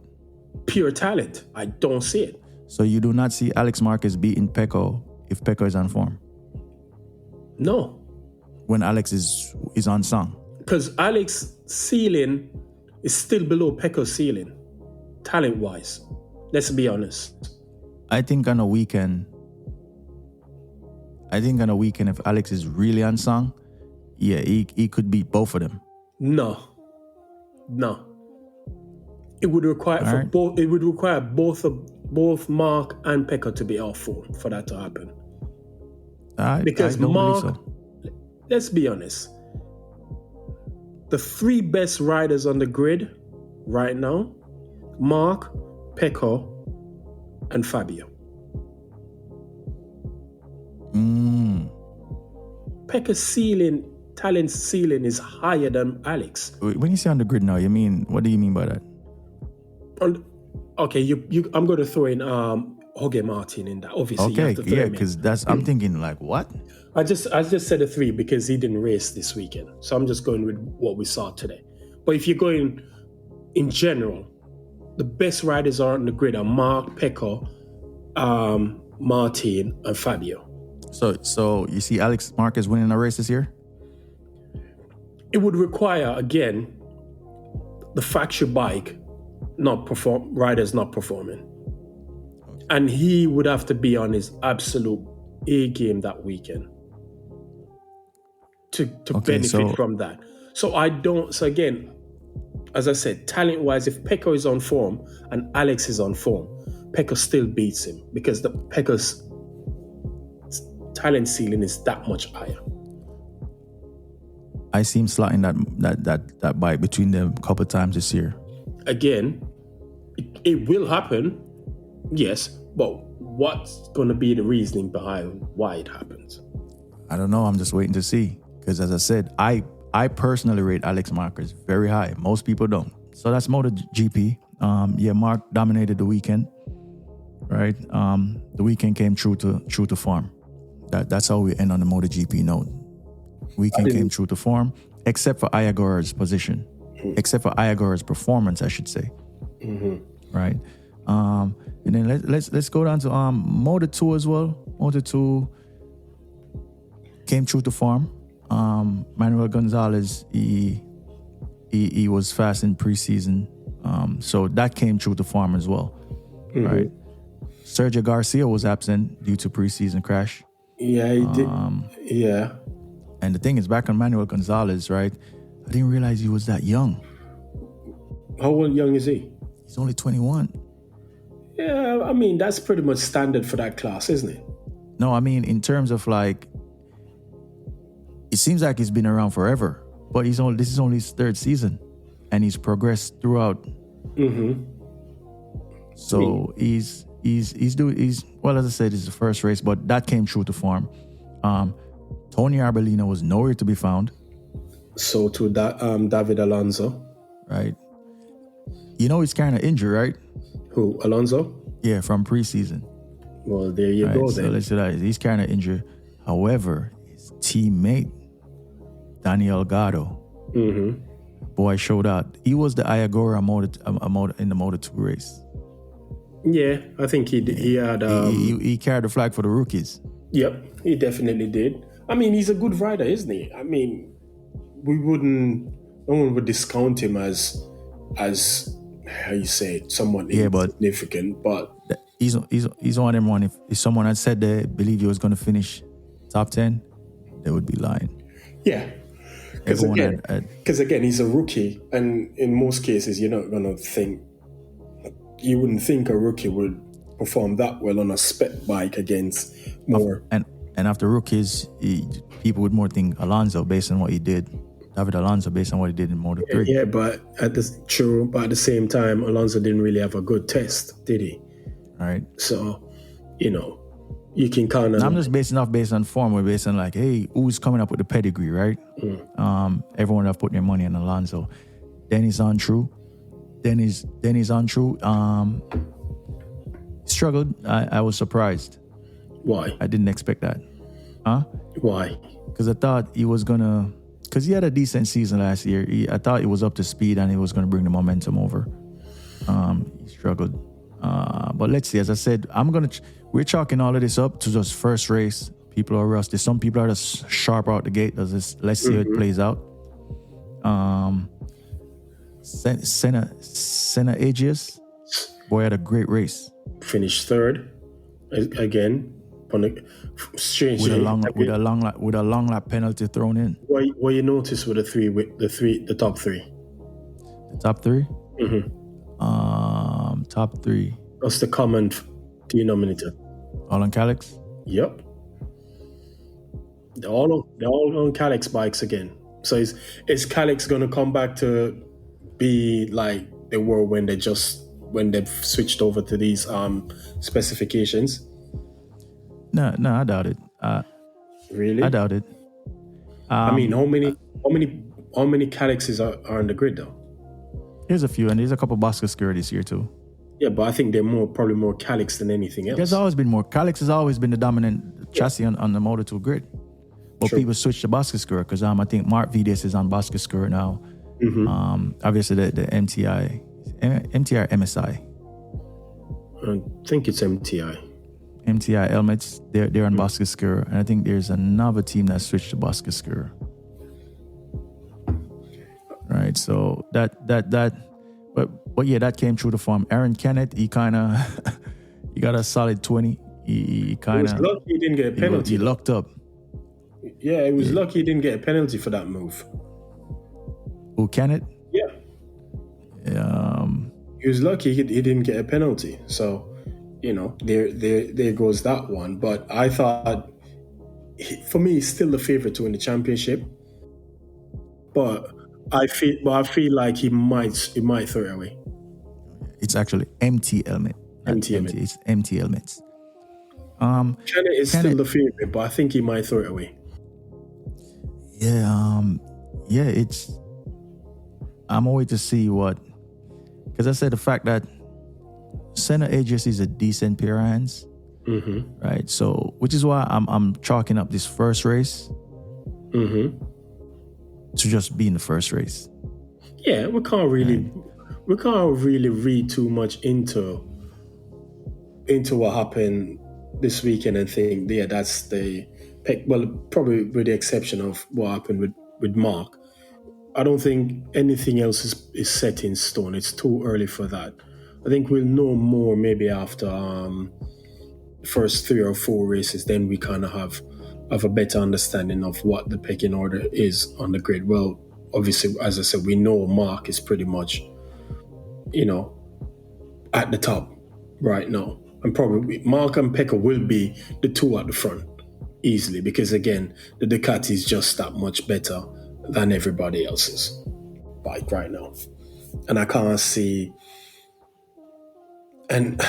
Pure talent. I don't see it. So you do not see Alex Marquez beating Pecco if Pecco is on form? No. When Alex is on song? Because Alex's ceiling is still below Pecco's ceiling, talent-wise. Let's be honest. I think on a weekend, if Alex is really on song, yeah, he could beat both of them. No. It would require both. It would require both Mark and Pecco to be off form for that to happen. Because Mark, let's be honest, the three best riders on the grid right now: Mark, Pecco, and Fabio. Pecco's talent ceiling is higher than Alex. When you say on the grid now, what do you mean by that? Okay, I'm going to throw in Jorge Martin in that. Obviously, okay, you have to throw because I'm thinking like what? I just said a 3 because he didn't race this weekend, so I'm just going with what we saw today. But if you're going in general, the best riders are on the grid are Mark, Pecco, Martin, and Fabio. So you see Alex Marquez winning a race this year? It would require, again, the factory bike riders not performing. And he would have to be on his absolute A game that weekend to benefit from that. So again, as I said, talent-wise, if Pecco is on form and Alex is on form, Pecco still beats him because Pecco's talent ceiling is that much higher. I see him slotting that bike between them a couple of times this year. Again, it will happen, yes, but what's going to be the reasoning behind why it happens? I don't know. I'm just waiting to see. Because as I said, I personally rate Alex Marquez very high. Most people don't. So that's MotoGP. Mark dominated the weekend, right? The weekend came true to form. That's how we end on the MotoGP note. Weekend came true to form, except for Ogura's position, except for Ogura's performance, I should say. Right? And then let's go down to Moto2 as well. Moto2 came true to form. Manuel Gonzalez, he was fast in preseason, so that came true to form as well, right? Sergio Garcia was absent due to preseason crash. Yeah, he did. Yeah. And the thing is, back on Manuel Gonzalez, right? I didn't realize he was that young. How young is he? He's only 21. Yeah, that's pretty much standard for that class, isn't it? No, in terms of like, it seems like he's been around forever, but this is only his third season, and he's progressed throughout. So he's well, as I said, it's the first race, but that came true to form. Tony Arbolino was nowhere to be found. So to that, David Alonso. Right. You know he's kind of injured, right? Who, Alonso? Yeah, from preseason. Well, there you go then. So let's say that he's kind of injured. However, his teammate, Daniel Gado, boy, showed out. He was the Ogura in the Moto2 race. Yeah, I think he had... He carried the flag for the rookies. Yep, he definitely did. I mean, he's a good rider, isn't he? I mean, no one would discount him as how you say it, somewhat insignificant, but he's on them one. If someone had said they believe he was going to finish top 10, they would be lying. Yeah, because again, he's a rookie, and in most cases, you're not going to think, you wouldn't think a rookie would perform that well on a spec bike against more. And after rookies, people would more think Alonso based on what he did. David Alonso based on what he did in Moto3. Yeah, but at the same time, Alonso didn't really have a good test, did he? All right. So, you can kind of... I'm just based on form. We're based on like, hey, who's coming up with the pedigree, right? Everyone have put their money on Alonso. Denny's untrue. Struggled. I was surprised. Why? I didn't expect that. Huh? Why? Because I thought he was gonna... Because he had a decent season last year. I thought he was up to speed and he was going to bring the momentum over. He struggled. But let's see. As I said, we're chalking all of this up to just first race. People are rusty. Some people are just sharp out the gate. Let's see how it plays out. Senna Aegis, boy, had a great race. Finished third again. Strange. With a long lap penalty thrown in. What you notice with the top three? The top three? Top three. What's the common denominator? All on Calyx? Yep. They're all on Calyx bikes again. So is Calyx gonna come back to be like they were when they've switched over to these specifications? No, I doubt it. Really? I doubt it. I mean, how many Calyxes are on the grid though? There's a few, and there's a couple Bosca this year too. Yeah, but I think they're probably more Calyx than anything else. There's always been more. Calyx has always been the dominant chassis on the Moto2 grid. But people switch to Bosca because I think Mark Vides is on Bosca now. Obviously the MTI or MSI. I think it's MTI. MTI helmets, they're on Bosca, and I think there's another team that switched to Bosca. Right, so but yeah, that came true to form. Aaron Kenneth, he got a solid 20. He was lucky he didn't get a penalty. He locked up. Yeah, it was lucky he didn't get a penalty for that move. Who, Kenneth? Yeah. He was lucky he didn't get a penalty. So, there goes that one. But I thought, for me, he's still the favorite to win the championship. But I feel like he might throw it away. It's actually empty helmet. It's empty helmets. Kenneth is still the favorite, but I think he might throw it away. Yeah, I'm waiting to see what, because I said the fact that Senna Aegis is a decent pair of hands, right? So, which is why I'm chalking up this first race to just be in the first race. Yeah, we can't really read too much into what happened this weekend and think, yeah, that's the pick. Well, probably with the exception of what happened with Mark. I don't think anything else is set in stone. It's too early for that. I think we'll know more maybe after the first 3 or 4 races. Then we kind of have a better understanding of what the pecking order is on the grid. Well, obviously, as I said, we know Mark is pretty much, at the top right now. And probably Mark and Pecco will be the 2 at the front easily because, again, the Ducati is just that much better than everybody else's bike right now. And I can't see And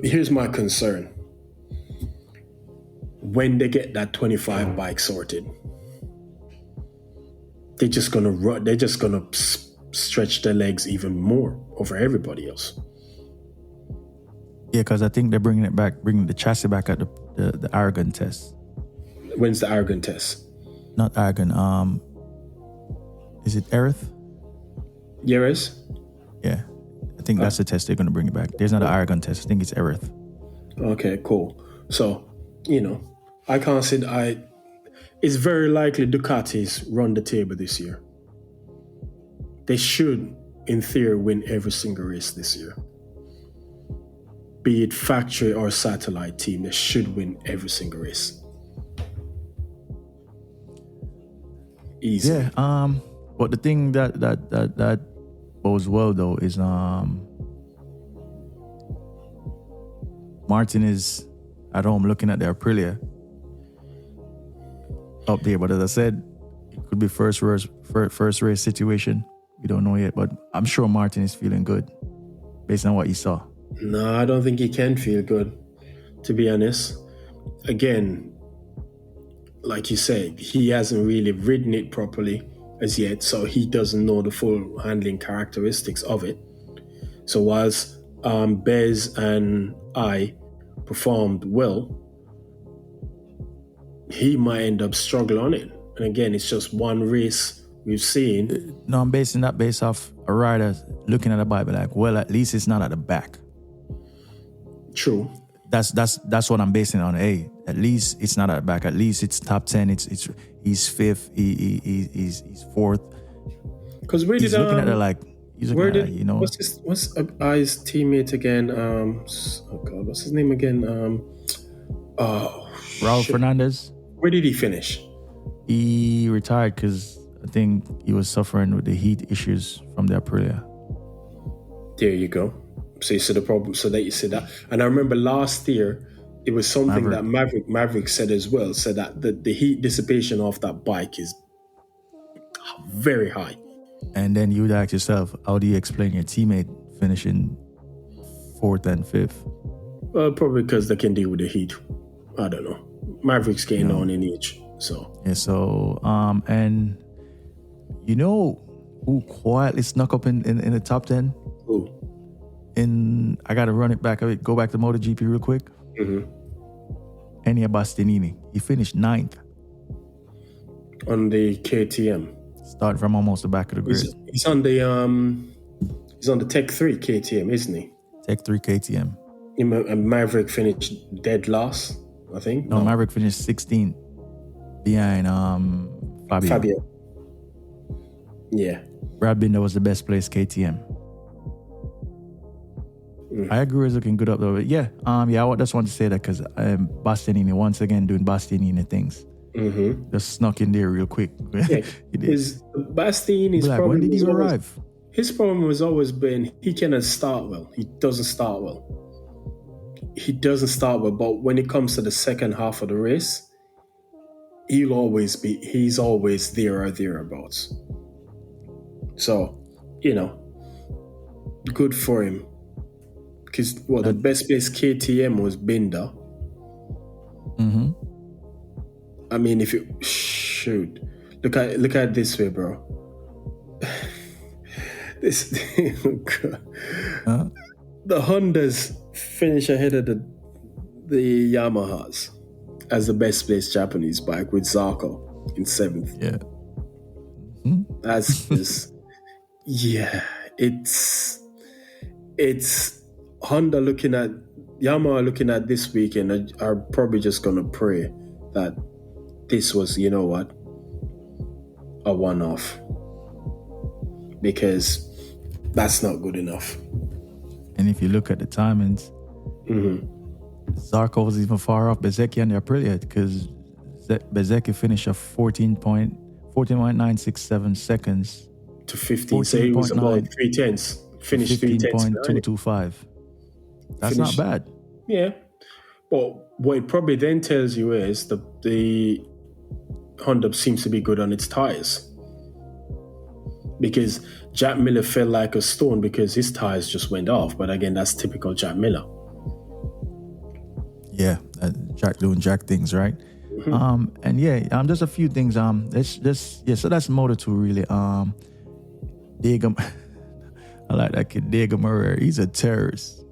here's my concern. When they get that 25 bike sorted, they're just gonna run. They're just gonna stretch their legs even more over everybody else. Yeah, because I think they're bringing the chassis back at the Aragon test. When's the Aragon test? Not Aragon. Is it Erith? Yeres? Yeah, I think that's the test they're going to bring it back. There's not an Aragon test. I think it's Erith. Okay, cool. So, I can't say it's very likely Ducatis run the table this year. They should, in theory, win every single race this year. Be it factory or satellite team, they should win every single race. Easy. Yeah. But the thing that bodes well though is Martin is at home looking at the Aprilia up there. But as I said, it could be first race situation. We don't know yet, but I'm sure Martin is feeling good based on what he saw. No, I don't think he can feel good, to be honest. Again, like you said, he hasn't really ridden it properly as yet, so he doesn't know the full handling characteristics of it. So whilst Bez and I performed well, he might end up struggling on it. And again, it's just one race we've seen. No, I'm basing that based off a rider looking at a bike, like, well, at least it's not at the back. True. That's what I'm basing it on. Hey, at least it's not at the back. At least it's top 10. He's fifth. He's fourth. Because where he's did looking at it like he's looking at it, you know. What's his teammate again? What's his name again? Raul Fernandez. Where did he finish? He retired because I think he was suffering with the heat issues from the Aprilia. There you go. So you see the problem. So that you see that. And I remember last year, it was something that Maverick said as well. Said that the heat dissipation off that bike is very high. And then you'd ask yourself, how do you explain your teammate finishing fourth and fifth? Well, probably because they can deal with the heat. I don't know. Maverick's getting on in age. So yeah. So and you know who quietly snuck up in the top 10? Who? I got to run it back. Go back to MotoGP real quick. Mm-hmm. Enia Bastianini. He finished 9th. On the KTM. Started from almost the back of the grid. He's on the Tech 3 KTM, isn't he? Tech 3 KTM. And Maverick finished dead last, I think. No, Maverick finished 16th behind Fabio. Yeah. Brad Binder was the best placed KTM. I agree, is looking good up though. But yeah, I just want to say that because Bastianini once again doing Bastianini things. Mm-hmm. Just snuck in there real quick. Yeah, Bastianini's like, when did he arrive? His problem has always been he cannot start well. He doesn't start well. But when it comes to the second half of the race, he's always there or thereabouts. So, good for him. Because the best placed KTM was Binder. Mm-hmm. I mean, if you look at it this way, bro. The Hondas finish ahead of the Yamahas as the best placed Japanese bike with Zarco in 7th. Yeah, that's just it's Honda Yamaha looking at this weekend are probably just gonna pray that this was, a one-off, because that's not good enough. And if you look at the timings, Zarco was even far off Bezzecchi and the Aprilia, because Bezzecchi finished at 14.967 seconds to 15. So he was about 3/10. Finished 15.225. That's not bad. Yeah. Well, what it probably then tells you is the Honda seems to be good on its tires. because Jack Miller fell like a stone because his tires just went off. But again, that's typical Jack Miller. Yeah, Jack doing Jack things, right? Mm-hmm. And yeah, just a few things. So that's Moto2 really. Diego, I like that kid, Diego Moreira. He's a terrorist.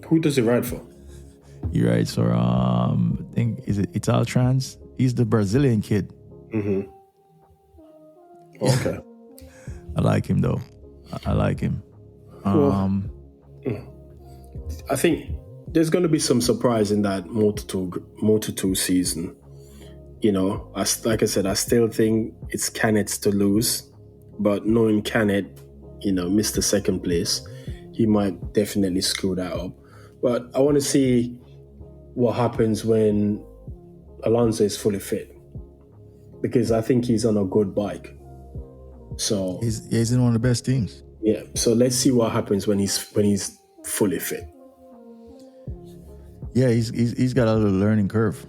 Who does he ride for? He rides for I think is it Italtrans? He's the Brazilian kid. Mm-hmm. Okay. I like him though. I like him. I think there's going to be some surprise in that Moto2 season. You know, like I said, I still think it's Cannett's to lose, but knowing Canet, you know, missed the second place, he might definitely screw that up. But I want to see what happens when Alonso is fully fit, because I think he's on a good bike. So he's in one of the best teams. Yeah. So let's see what happens when he's fully fit. Yeah, he's got a little learning curve.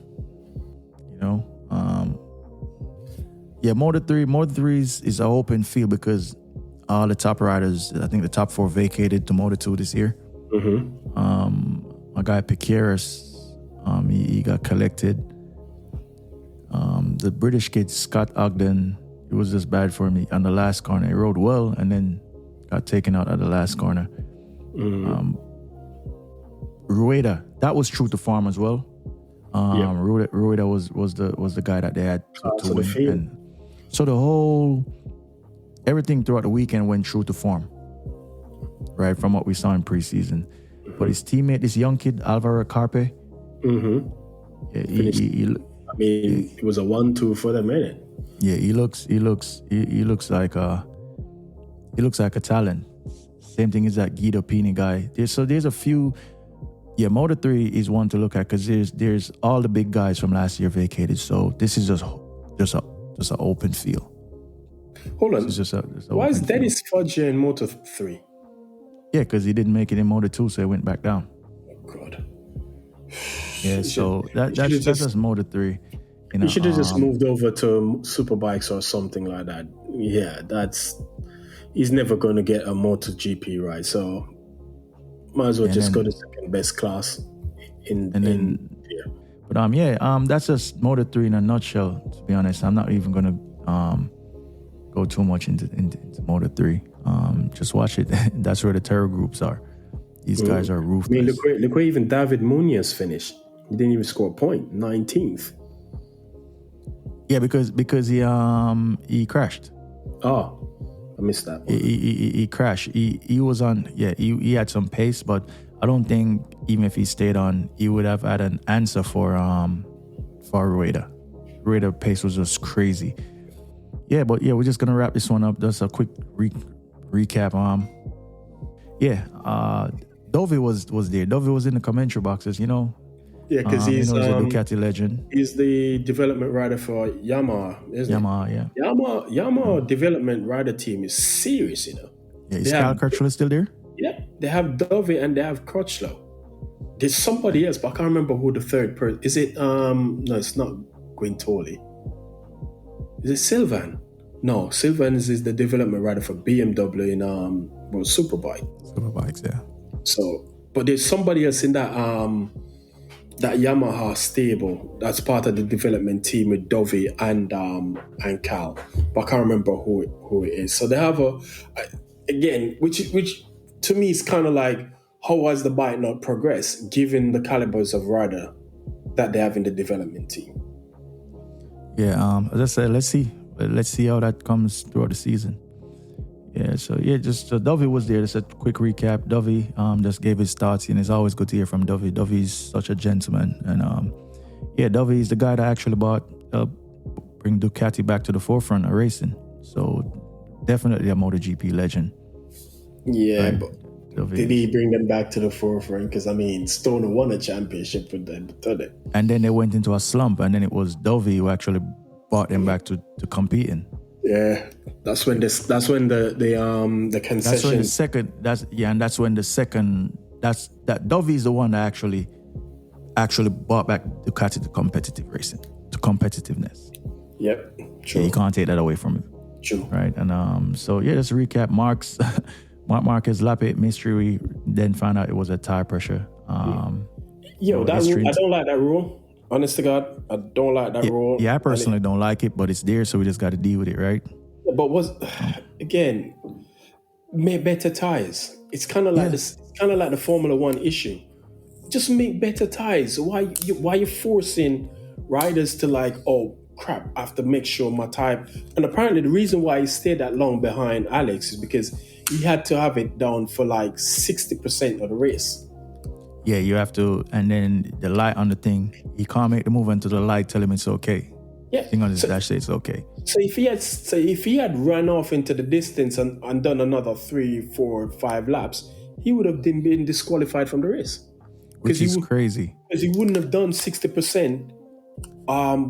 You know. Yeah, Moto3 is an open field because all the top riders, I think the top 4 vacated to Moto2 this year. Mm-hmm. My guy Piqueras, he got collected. The British kid Scott Ogden, it was just bad for me on the last corner. He rode well and then got taken out at the last corner. Rueda, that was true to form as well. Rueda was the guy that they had to win. And so everything throughout the weekend went true to form, right, from what we saw in preseason. Mm-hmm. But his teammate, this young kid, Alvaro Carpe, it was a 1-2 for the minute. Yeah, he looks like a talent. Same thing as that Guido Pini guy. There's a few. Yeah, Moto3 is one to look at because there's all the big guys from last year vacated. So this is just an open field. Hold on. Why is Dennis Foggia in Moto3? Yeah, because he didn't make it in Moto2, so he went back down. Oh God. Yeah, so that's just Moto3. You know, he should have just moved over to Superbikes or something like that. Yeah, he's never going to get a MotoGP ride. So might as well go to second best class. But that's just Moto3 in a nutshell. To be honest, I'm not even gonna go too much into Moto3. Just watch it. That's where the terror groups are. These guys are ruthless. I mean, look where even David Munoz finished. He didn't even score a point. 19th. Yeah, because he crashed. Oh, I missed that one. He crashed. He was on. Yeah, he had some pace, but I don't think even if he stayed on, he would have had an answer for Rueda. Rueda pace was just crazy. Yeah, but yeah, we're just gonna wrap this one up. Just a quick recap. Dovi was there. Dovi was in the commentary boxes. You know. Yeah, because he's a Ducati legend. He's the development rider for Yamaha, isn't he? Yeah. Yamaha development rider team is serious, you know. Yeah, is Kyle Crutchlow still there? Yeah, they have Dovey and they have Crutchlow. There's somebody else, but I can't remember who the third person is. It no, it's not Guintoli. Is it Sylvan? No, Sylvan is the development rider for BMW in Superbike. Superbikes, yeah. So, but there's somebody else in that Yamaha stable that's part of the development team with Dovey and Cal, but I can't remember who it is. So they have which to me is kind of like, how has the bike not progressed given the calibers of rider that they have in the development team? Yeah, as I said, let's see how that comes throughout the season. Yeah, so Dovey was there. Just a quick recap. Dovey just gave his thoughts, and it's always good to hear from Dovey. Dovey's such a gentleman, and Dovey is the guy that actually bring Ducati back to the forefront of racing. So definitely a MotoGP legend. Yeah, right? But did he bring them back to the forefront? Because Stoner won a championship with them, didn't it? And then they went into a slump, and then it was Dovey who actually brought them back to competing. Yeah, that's when the concession. That's when the second. That's when the second. That Dovey is the one that actually brought back Ducati to competitive racing, to competitiveness. Yep, true. You can't take that away from him. True. Right. And so yeah, just to recap, Marc Marquez lap 8 mystery. We then found out it was a tire pressure. That rule, I don't like that rule. Honest to God, I don't like that rule. Yeah, I personally don't like it, but it's there, so we just got to deal with it, right? But again, make better tires. It's kind of like this. It's kind of like the Formula One issue. Just make better tires. Why you forcing riders to like, oh crap, I have to make sure my tire. And apparently the reason why he stayed that long behind Alex is because he had to have it down for like 60% of the race. Yeah, you have to, and then the light on the thing, he can't make the move until the light tell him it's okay. Yeah, thing on his dash say it's okay. So if he had run off into the distance and done another 3, 4, 5 laps, he would have been disqualified from the race. Which is crazy. Because he wouldn't have done 60%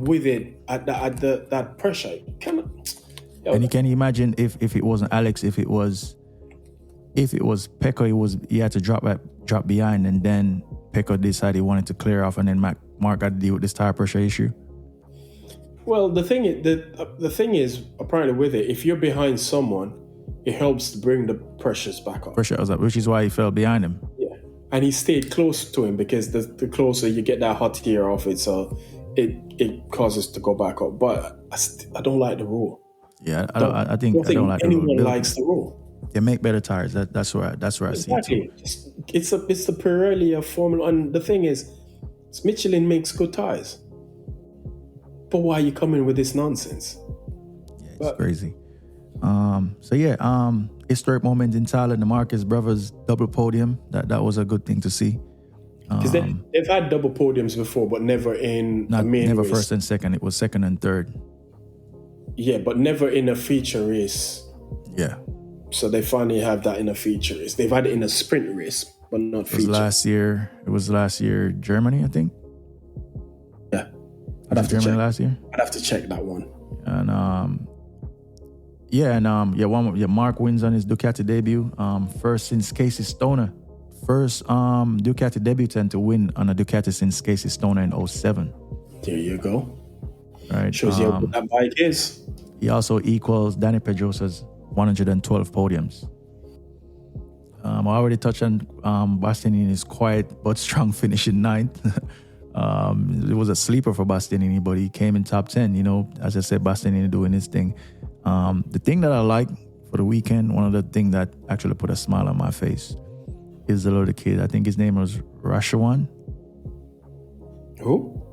with it at that pressure. And you can imagine if it wasn't Alex, if it was Pecco, he had to drop behind, and then Pecco decided he wanted to clear off, and then Marc got to deal with this tire pressure issue. Well, the thing is, apparently with it, if you're behind someone, it helps to bring the pressures back up. Pressure was up, which is why he fell behind him. Yeah, and he stayed close to him because the closer you get that hot air off it, so it causes to go back up. But I don't like the rule. Yeah, I don't like the rule. Anyone likes the rule. They make better tires. That's where I see it too. It's the Pirelli of Formula, and the thing is, Michelin makes good tires. But why are you coming with this nonsense? Yeah, it's crazy. Historic moment in Thailand, the Marquez brothers double podium. That was a good thing to see. Because they've had double podiums before, but never in a main never race. First and second. It was second and third. Yeah, but never in a feature race. Yeah. So they finally have that in a feature race. They've had it in a sprint race, but not feature. It was last year, Germany, I think. Yeah. I'd have to Germany check. last year. I'd have to check that one. And Marc wins on his Ducati debut. First since Casey Stoner. First Ducati debutant to win on a Ducati since Casey Stoner in 2007. There you go. Right. Shows you what that bike is. He also equals Danny Pedrosa's 112 podiums. I already touched on Bastianini's quiet but strong finish in 9th. It was a sleeper for Bastianini, but he came in top 10. You know, as I said, Bastianini doing his thing. The thing that I like for the weekend, one of the things that actually put a smile on my face is the little kid. I think his name was Rashawan. Who?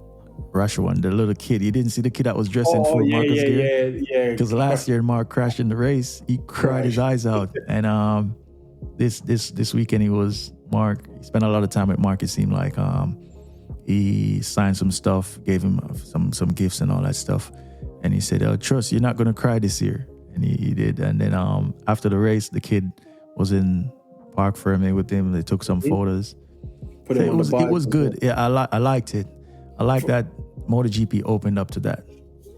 Rashawan, the little kid. You didn't see the kid that was dressed in full Marcus gear? Yeah. Because last year Marc crashed in the race. He cried his eyes out. And this weekend he spent a lot of time with Marc, it seemed like. He signed some stuff, gave him some gifts and all that stuff. And he said, trust, you're not going to cry this year. And he did. And then after the race, the kid was in Park Ferme with him. They took some photos. It was good. Yeah, I liked it. I like that MotoGP opened up to that.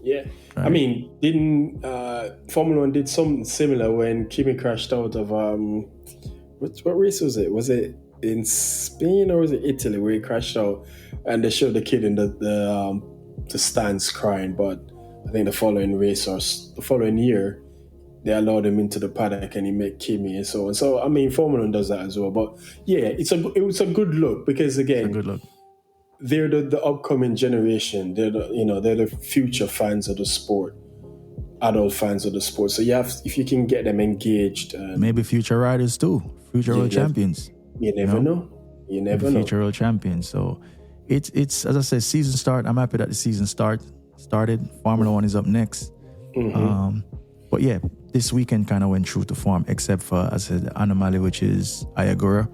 Yeah. Right. I mean, didn't Formula One did something similar when Kimi crashed out of what race was it? Was it in Spain or was it Italy where he crashed out and they showed the kid in the stands crying? But I think the following race or the following year they allowed him into the paddock and he met Kimi and so on. So I mean, Formula One does that as well. But yeah, it was a good look because again, they're the upcoming generation. They're the future fans of the sport, adult fans of the sport. So if you can get them engaged, maybe future riders too, future world champions. You never know. You never know. Future world champions. So it's as I said, season start. I'm happy that the season started. Formula One is up next. Mm-hmm. But yeah, this weekend kind of went true to form, except for, as I said, the anomaly, which is Ogura,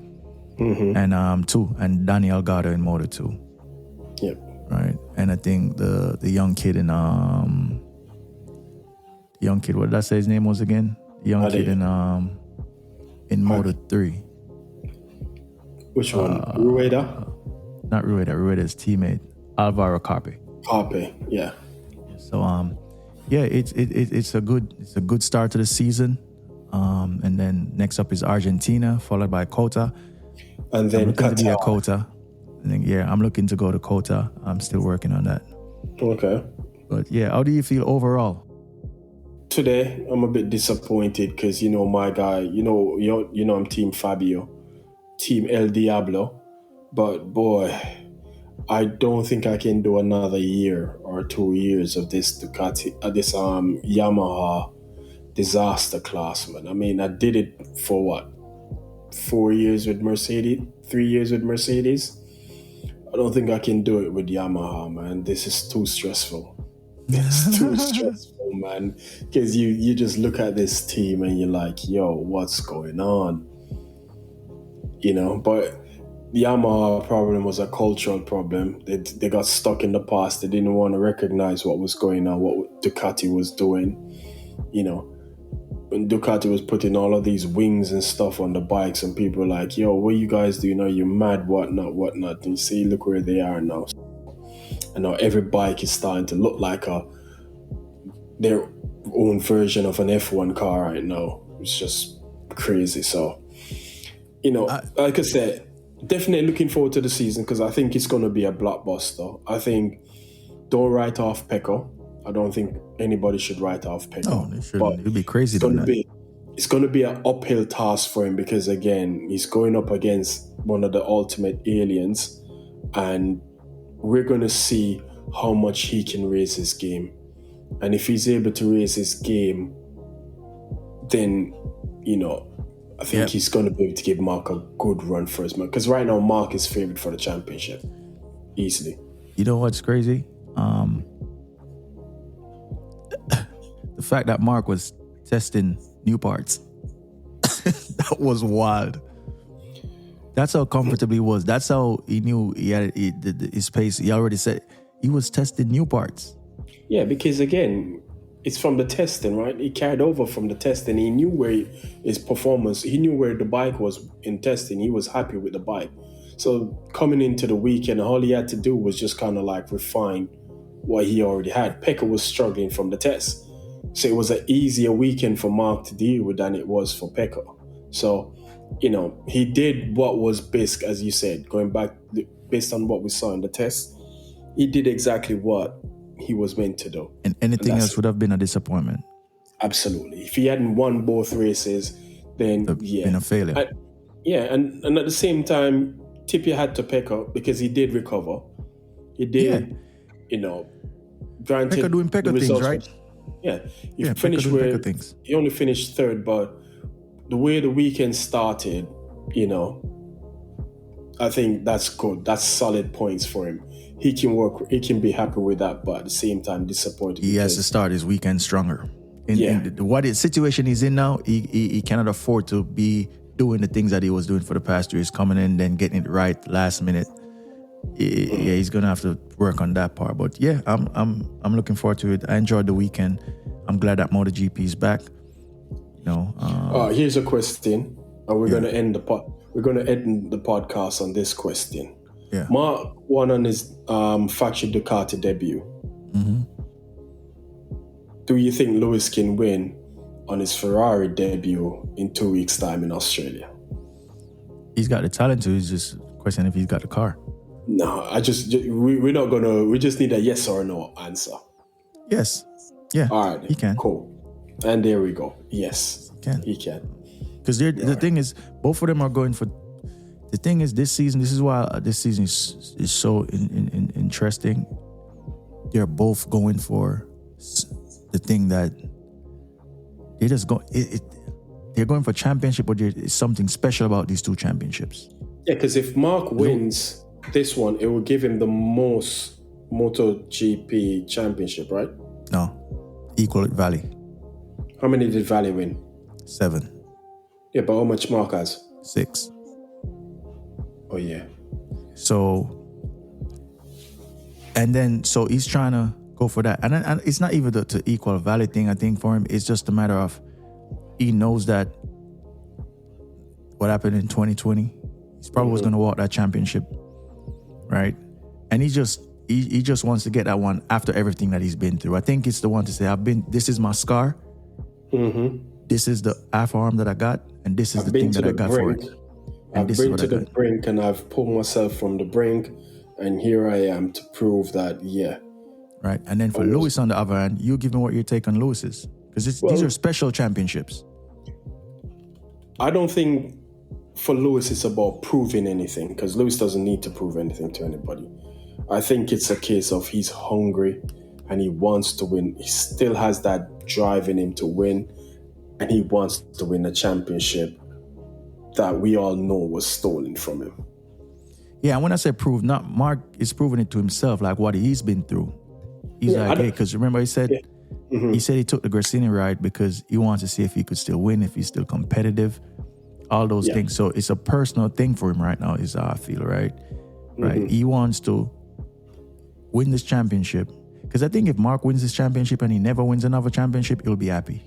and 2, and Daniel Garda in Moto 2. Yep. Right. And I think the young kid what did I say his name was again? The young kid in Moto 3. Which one? Rueda? Not Rueda. Rueda's teammate, Alvaro Carpe. Carpe, yeah. So it's a good start to the season. And then next up is Argentina, followed by Kota. And then Qatar. Kota. And then, I'm looking to go to Kota. I'm still working on that. Okay. But yeah, how do you feel overall? today I'm a bit disappointed because my guy, I'm Team Fabio, Team El Diablo, but boy, I don't think I can do another year or 2 years of this Ducati, this Yamaha disaster class, man. I mean, I did it for what, 4 years with Mercedes, 3 years with Mercedes. I don't think I can do it with Yamaha, man. This is too stressful. It's too stressful, man. Because you just look at this team and you're like, yo, what's going on? But the Yamaha problem was a cultural problem. They got stuck in the past. They didn't want to recognize what was going on, what Ducati was doing. When Ducati was putting all of these wings and stuff on the bikes, and people were like, yo, what you guys do? You're mad, whatnot. And you see, look where they are now. And now every bike is starting to look like their own version of an F1 car right now. It's just crazy. So, like I said, definitely looking forward to the season because I think it's going to be a blockbuster. I think don't write off Pecco. I don't think anybody should write off Pecco. No, they shouldn't. It would be crazy to do that. It's going to be an uphill task for him because, again, he's going up against one of the ultimate aliens, and we're going to see how much he can raise his game. And if he's able to raise his game, then, I think he's going to be able to give Marc a good run for his money. Because right now, Marc is favored for the championship. Easily. You know what's crazy? The fact that Marc was testing new parts. That was wild. That's how comfortable he was. That's how he knew he had his pace. He already said he was testing new parts. Yeah, because again, it's from the testing, right? He carried over from the testing. He knew where his performance, he knew where the bike was in testing. He was happy with the bike. So coming into the weekend, all he had to do was just kind of like refine what he already had. Pecco was struggling from the test. So it was an easier weekend for Marc to deal with than it was for Pecco. So, he did what was basic, as you said, going back based on what we saw in the test. He did exactly what he was meant to do. And anything else would have been a disappointment. Absolutely. If he hadn't won both races, then been a failure. And at the same time, tip your hat to Pecco because he did recover. He did, granted. Pecco doing Pecco things, right? He finished where he only finished third, but the way the weekend started, I think that's good. That's solid points for him. He can be happy with that, but at the same time disappointed. He has to start his weekend stronger. In what situation he's in now, he cannot afford to be doing the things that he was doing for the past years, coming in, then getting it right last minute. He's gonna have to work on that part. But I'm looking forward to it. I enjoyed the weekend. I'm glad that MotoGP is back. Here's a question, and we're gonna end the podcast on this question. Yeah. Marc won on his factory Ducati debut. Mm-hmm. Do you think Lewis can win on his Ferrari debut in 2 weeks' time in Australia? He's got the talent to. It's just a question if he's got the car. No, we're not gonna. We just need a yes or no answer. Yes. Yeah. All right. He can. Cool. And there we go. Yes. He can. Because the thing is, both of them are going for. The thing is, this season. This is why this season is so interesting. They're both going for the thing that they just go. They're going for championship, but there's something special about these two championships. Yeah, because if Marc wins this one, it will give him the most MotoGP championship, right? No, equal Valley. How many did Valley win? 7. Yeah, but how much Marc has? 6. Oh yeah. So he's trying to go for that, and it's not even the equal Valley thing. I think for him, it's just a matter of he knows that what happened in 2020. He's probably was going to walk that championship, right? And he just wants to get that one after everything that he's been through. I think it's the one to say, this is my scar. Mm-hmm. This is the half arm that I got, and this is the thing that I got for it. I've been to the brink, and I've pulled myself from the brink, and here I am to prove that, Right. And then for Lewis, on the other hand, you give me what your take on Lewis is. Because these are special championships. I don't think for Lewis it's about proving anything, because Lewis doesn't need to prove anything to anybody. I think it's a case of he's hungry and he wants to win. He still has that drive in him to win, and he wants to win a championship that we all know was stolen from him. Yeah, and when I say prove, not Mark is proving it to himself, like what he's been through. He's like, hey, because remember he said he said he took the Grassini ride because he wants to see if he could still win, if he's still competitive, all those things. So it's a personal thing for him right now, is how I feel, right? Right. He wants to win this championship. Because I think if Mark wins this championship and he never wins another championship, he'll be happy.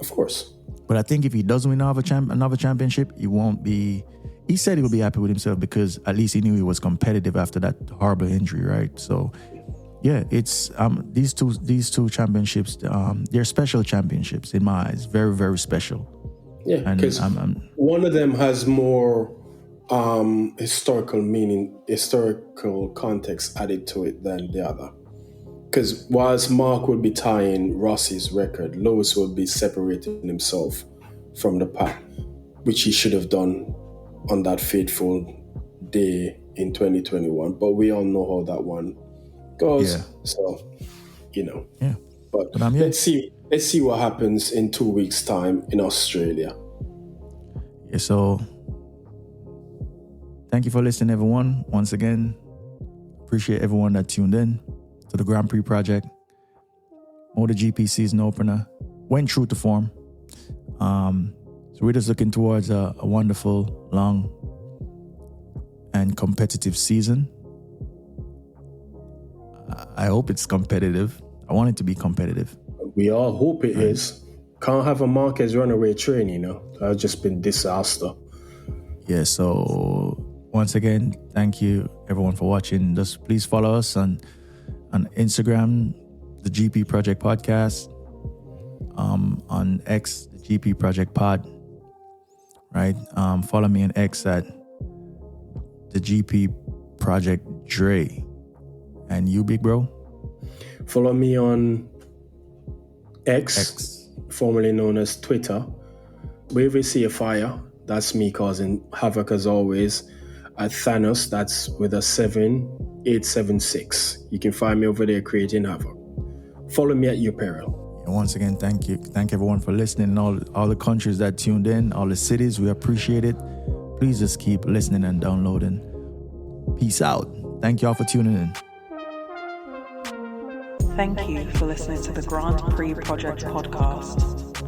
Of course. But I think if he doesn't win another championship, he won't be. He said he'll be happy with himself because at least he knew he was competitive after that horrible injury, right? So, yeah, it's these two championships. They're special championships in my eyes. Very, very special. Yeah, because one of them has more historical meaning, historical context added to it than the other. Because whilst Mark would be tying Rossi's record, Lewis would be separating himself from the pack, which he should have done on that fateful day in 2021. But we all know how that one goes. Yeah. So, Yeah. But let's see what happens in 2 weeks' time in Australia. Yeah, so thank you for listening, everyone. Once again, appreciate everyone that tuned in to the Grand Prix project. MotoGP season opener went true to form. So we're just looking towards a wonderful, long, and competitive season. I hope it's competitive. I want it to be competitive. We all hope it is. Can't have a Marquez runaway train, That's just been disaster. Yeah, so once again, thank you everyone for watching. Just please follow us on Instagram, the GP Project Podcast, on X, the GP Project Pod, right? Follow me on X at the GP Project Dre. And you, big bro? Follow me on X, formerly known as Twitter. Wherever you see a fire, that's me causing havoc as always. At Thanos, that's with a 7876. You can find me over there creating havoc. Follow me at your peril. And once again, thank you. Thank everyone for listening. All the countries that tuned in, all the cities, we appreciate it. Please just keep listening and downloading. Peace out. Thank y'all for tuning in. Thank you for listening to the Grand Prix Project podcast.